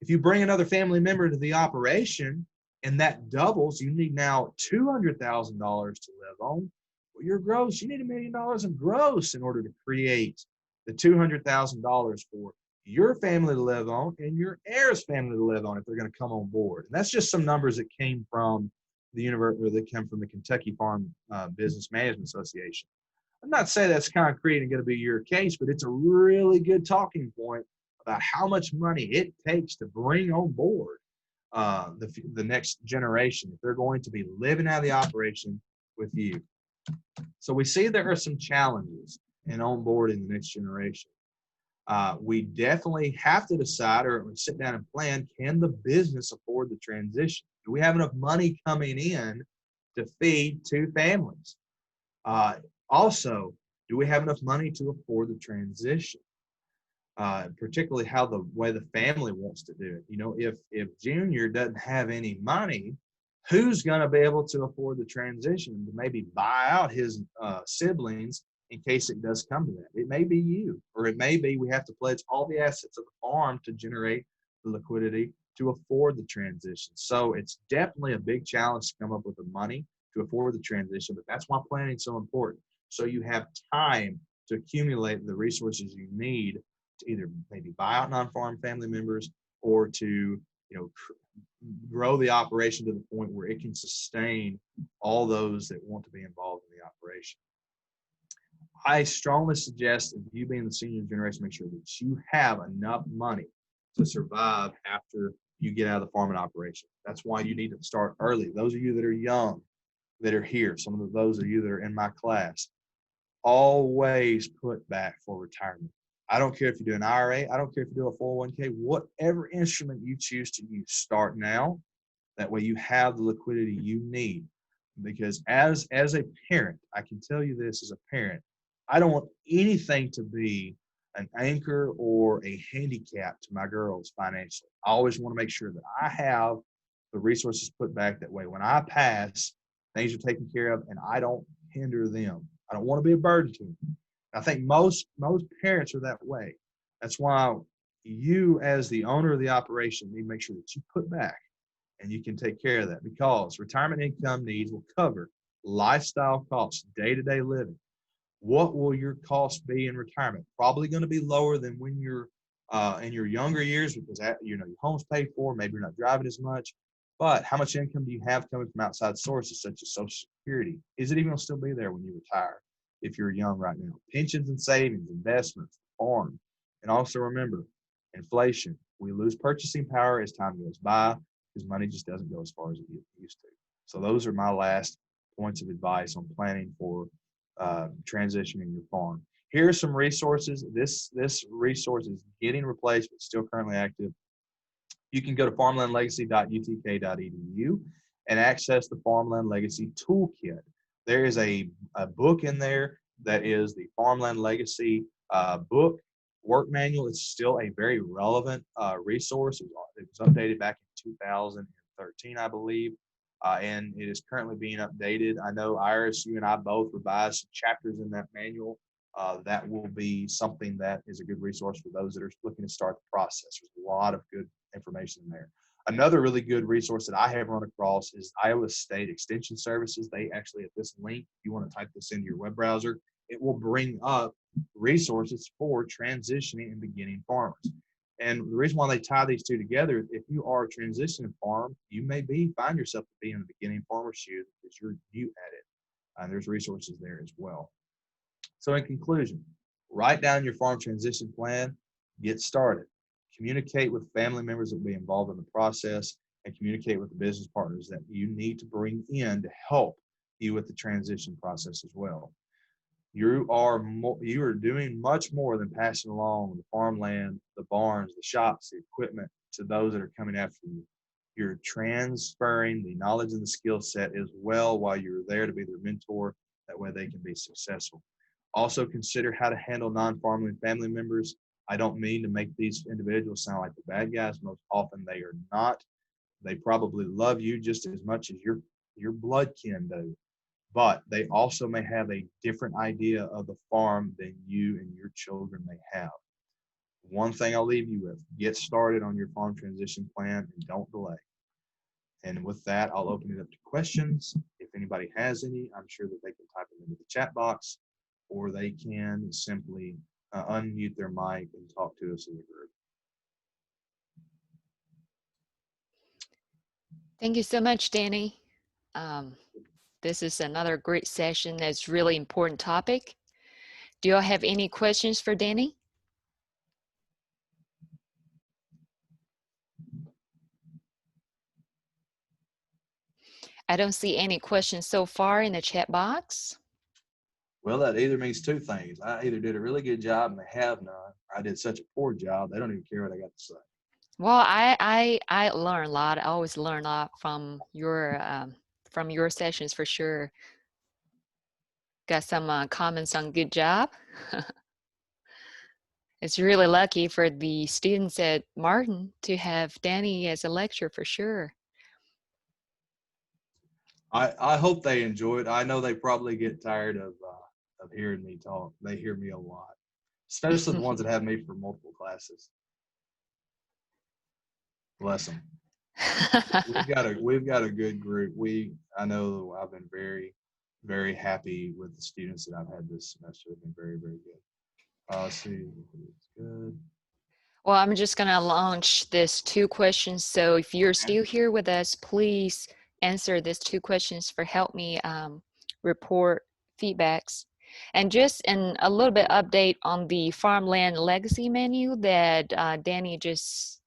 If you bring another family member to the operation and that doubles, you need now $200,000 to live on. Well, your gross, you need $1 million of gross in order to create the $200,000 for your family to live on and your heirs' family to live on if they're going to come on board. And that's just some numbers that came from the university, or that came from the Kentucky Farm Business Management Association. I'm not saying that's concrete and going to be your case, but it's a really good talking point about how much money it takes to bring on board the next generation if they're going to be living out of the operation with you. So we see there are some challenges in onboarding the next generation. We definitely have to decide or sit down and plan, can the business afford the transition? Do we have enough money coming in to feed two families? Also, do we have enough money to afford the transition? Particularly how the way the family wants to do it. If Junior doesn't have any money, who's going to be able to afford the transition to maybe buy out his siblings in case it does come to that? It may be you, or it may be we have to pledge all the assets of the farm to generate the liquidity to afford the transition. So it's definitely a big challenge to come up with the money to afford the transition, but that's why planning is so important. So you have time to accumulate the resources you need to either maybe buy out non-farm family members or to grow the operation to the point where it can sustain all those that want to be involved in the operation. I strongly suggest, if you being the senior generation, make sure that you have enough money to survive after you get out of the farming operation. That's why you need to start early. Those of you that are young, that are here, some of those of you that are in my class, always put back for retirement. I don't care if you do an IRA, I don't care if you do a 401k, whatever instrument you choose to use, start now. That way you have the liquidity you need. Because as a parent, I can tell you this as a parent, I don't want anything to be an anchor or a handicap to my girls financially. I always want to make sure that I have the resources put back. That way when I pass, things are taken care of and I don't hinder them. I don't want to be a burden to them. I think most parents are that way. That's why you, as the owner of the operation, need to make sure that you put back and you can take care of that, because retirement income needs will cover lifestyle costs, day-to-day living. What will your cost be in retirement? Probably going to be lower than when you're in your younger years, because your home's paid for, maybe you're not driving as much. But how much income do you have coming from outside sources such as Social Security? Is it even going to still be there when you retire if you're young right now? Pensions and savings, investments, farm. And also remember, inflation. We lose purchasing power as time goes by because money just doesn't go as far as it used to. So those are my last points of advice on planning for transitioning your farm. Here are some resources. This resource is getting replaced, but still currently active. You can go to farmlandlegacy.utk.edu and access the Farmland Legacy Toolkit. There is a book in there that is the Farmland Legacy book work manual. It's still a very relevant resource. It was updated back in 2013, I believe, and it is currently being updated. I know Iris, you and I both revised some chapters in that manual. That will be something that is a good resource for those that are looking to start the process. There's a lot of good information in there. Another really good resource that I have run across is Iowa State Extension Services. They actually, at this link, if you want to type this into your web browser, it will bring up resources for transitioning and beginning farmers. And the reason why they tie these two together, if you are a transitioning farm, you may find yourself to be in the beginning farmer's shoes because you're new at it. And there's resources there as well. So in conclusion, write down your farm transition plan, get started. Communicate with family members that will be involved in the process, and communicate with the business partners that you need to bring in to help you with the transition process as well. You are doing much more than passing along the farmland, the barns, the shops, the equipment to those that are coming after you. You're transferring the knowledge and the skill set as well while you're there to be their mentor. That way they can be successful. Also consider how to handle non-farming family members. I don't mean to make these individuals sound like the bad guys. Most often they are not. They probably love you just as much as your blood kin do. But they also may have a different idea of the farm than you and your children may have. One thing I'll leave you with, get started on your farm transition plan and don't delay. And with that, I'll open it up to questions. If anybody has any, I'm sure that they can type them into the chat box, or they can simply unmute their mic and talk to us as a group. Thank you so much, Danny. This is another great session. That's really important topic. Do you all have any questions for Danny? I don't see any questions so far in the chat box. Well, that either means two things. I either did a really good job and they have none, or I did such a poor job, they don't even care what I got to say. Well, I learn a lot. I always learn a lot from your sessions for sure. Got some comments on good job. It's really lucky for the students at Martin to have Danny as a lecturer for sure. I hope they enjoy it. I know they probably get tired of hearing me talk. They hear me a lot, especially the ones that have me for multiple classes. Bless them. We've got a good group. I know I've been very, very happy with the students that I've had this semester. They've been very, very good. Let's see, it's good. Well, I'm just going to launch this 2 questions. So if you're still here with us, please answer these 2 questions for help me report feedbacks. And just a little bit update on the farmland legacy menu that Danny just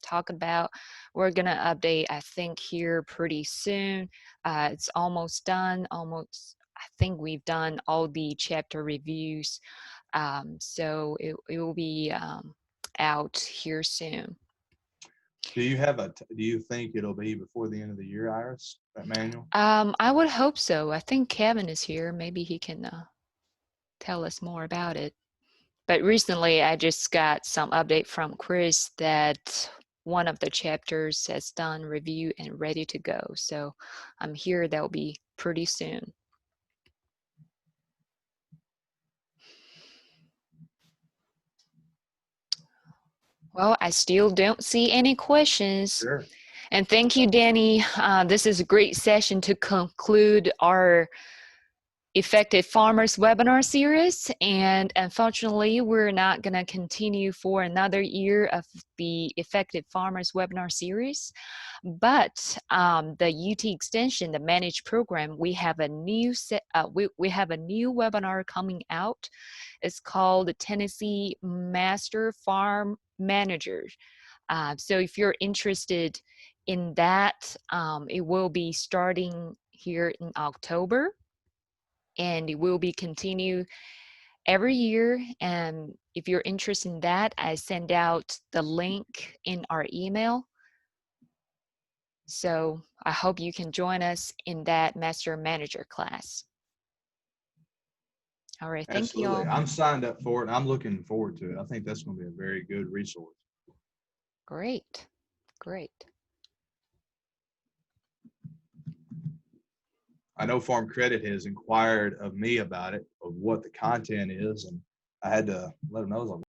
talked about. We're going to update, I think, here pretty soon. It's almost done. I think we've done all the chapter reviews. So it will be out here soon. Do you think it'll be before the end of the year, Iris, that manual? I would hope so. I think Kevin is here. Maybe he can tell us more about it. But recently I just got some update from Chris that one of the chapters has done review and ready to go. So I'm here, that'll be pretty soon. Well, I still don't see any questions. Sure. And thank you, Danny. This is a great session to conclude our Effective Farmers webinar series. And unfortunately, we're not going to continue for another year of the Effective Farmers webinar series. But the UT Extension, the managed program, we have a new we have a new webinar coming out. It's called the Tennessee Master Farm Manager. So if you're interested in that, it will be starting here in October, and it will be continued every year. And if you're interested in that, I send out the link in our email. So I hope you can join us in that Master Manager class. All right, thank you all. Absolutely. I'm signed up for it, and I'm looking forward to it. I think that's going to be a very good resource. Great, great. I know Farm Credit has inquired of me about it, of what the content is, and I had to let them know.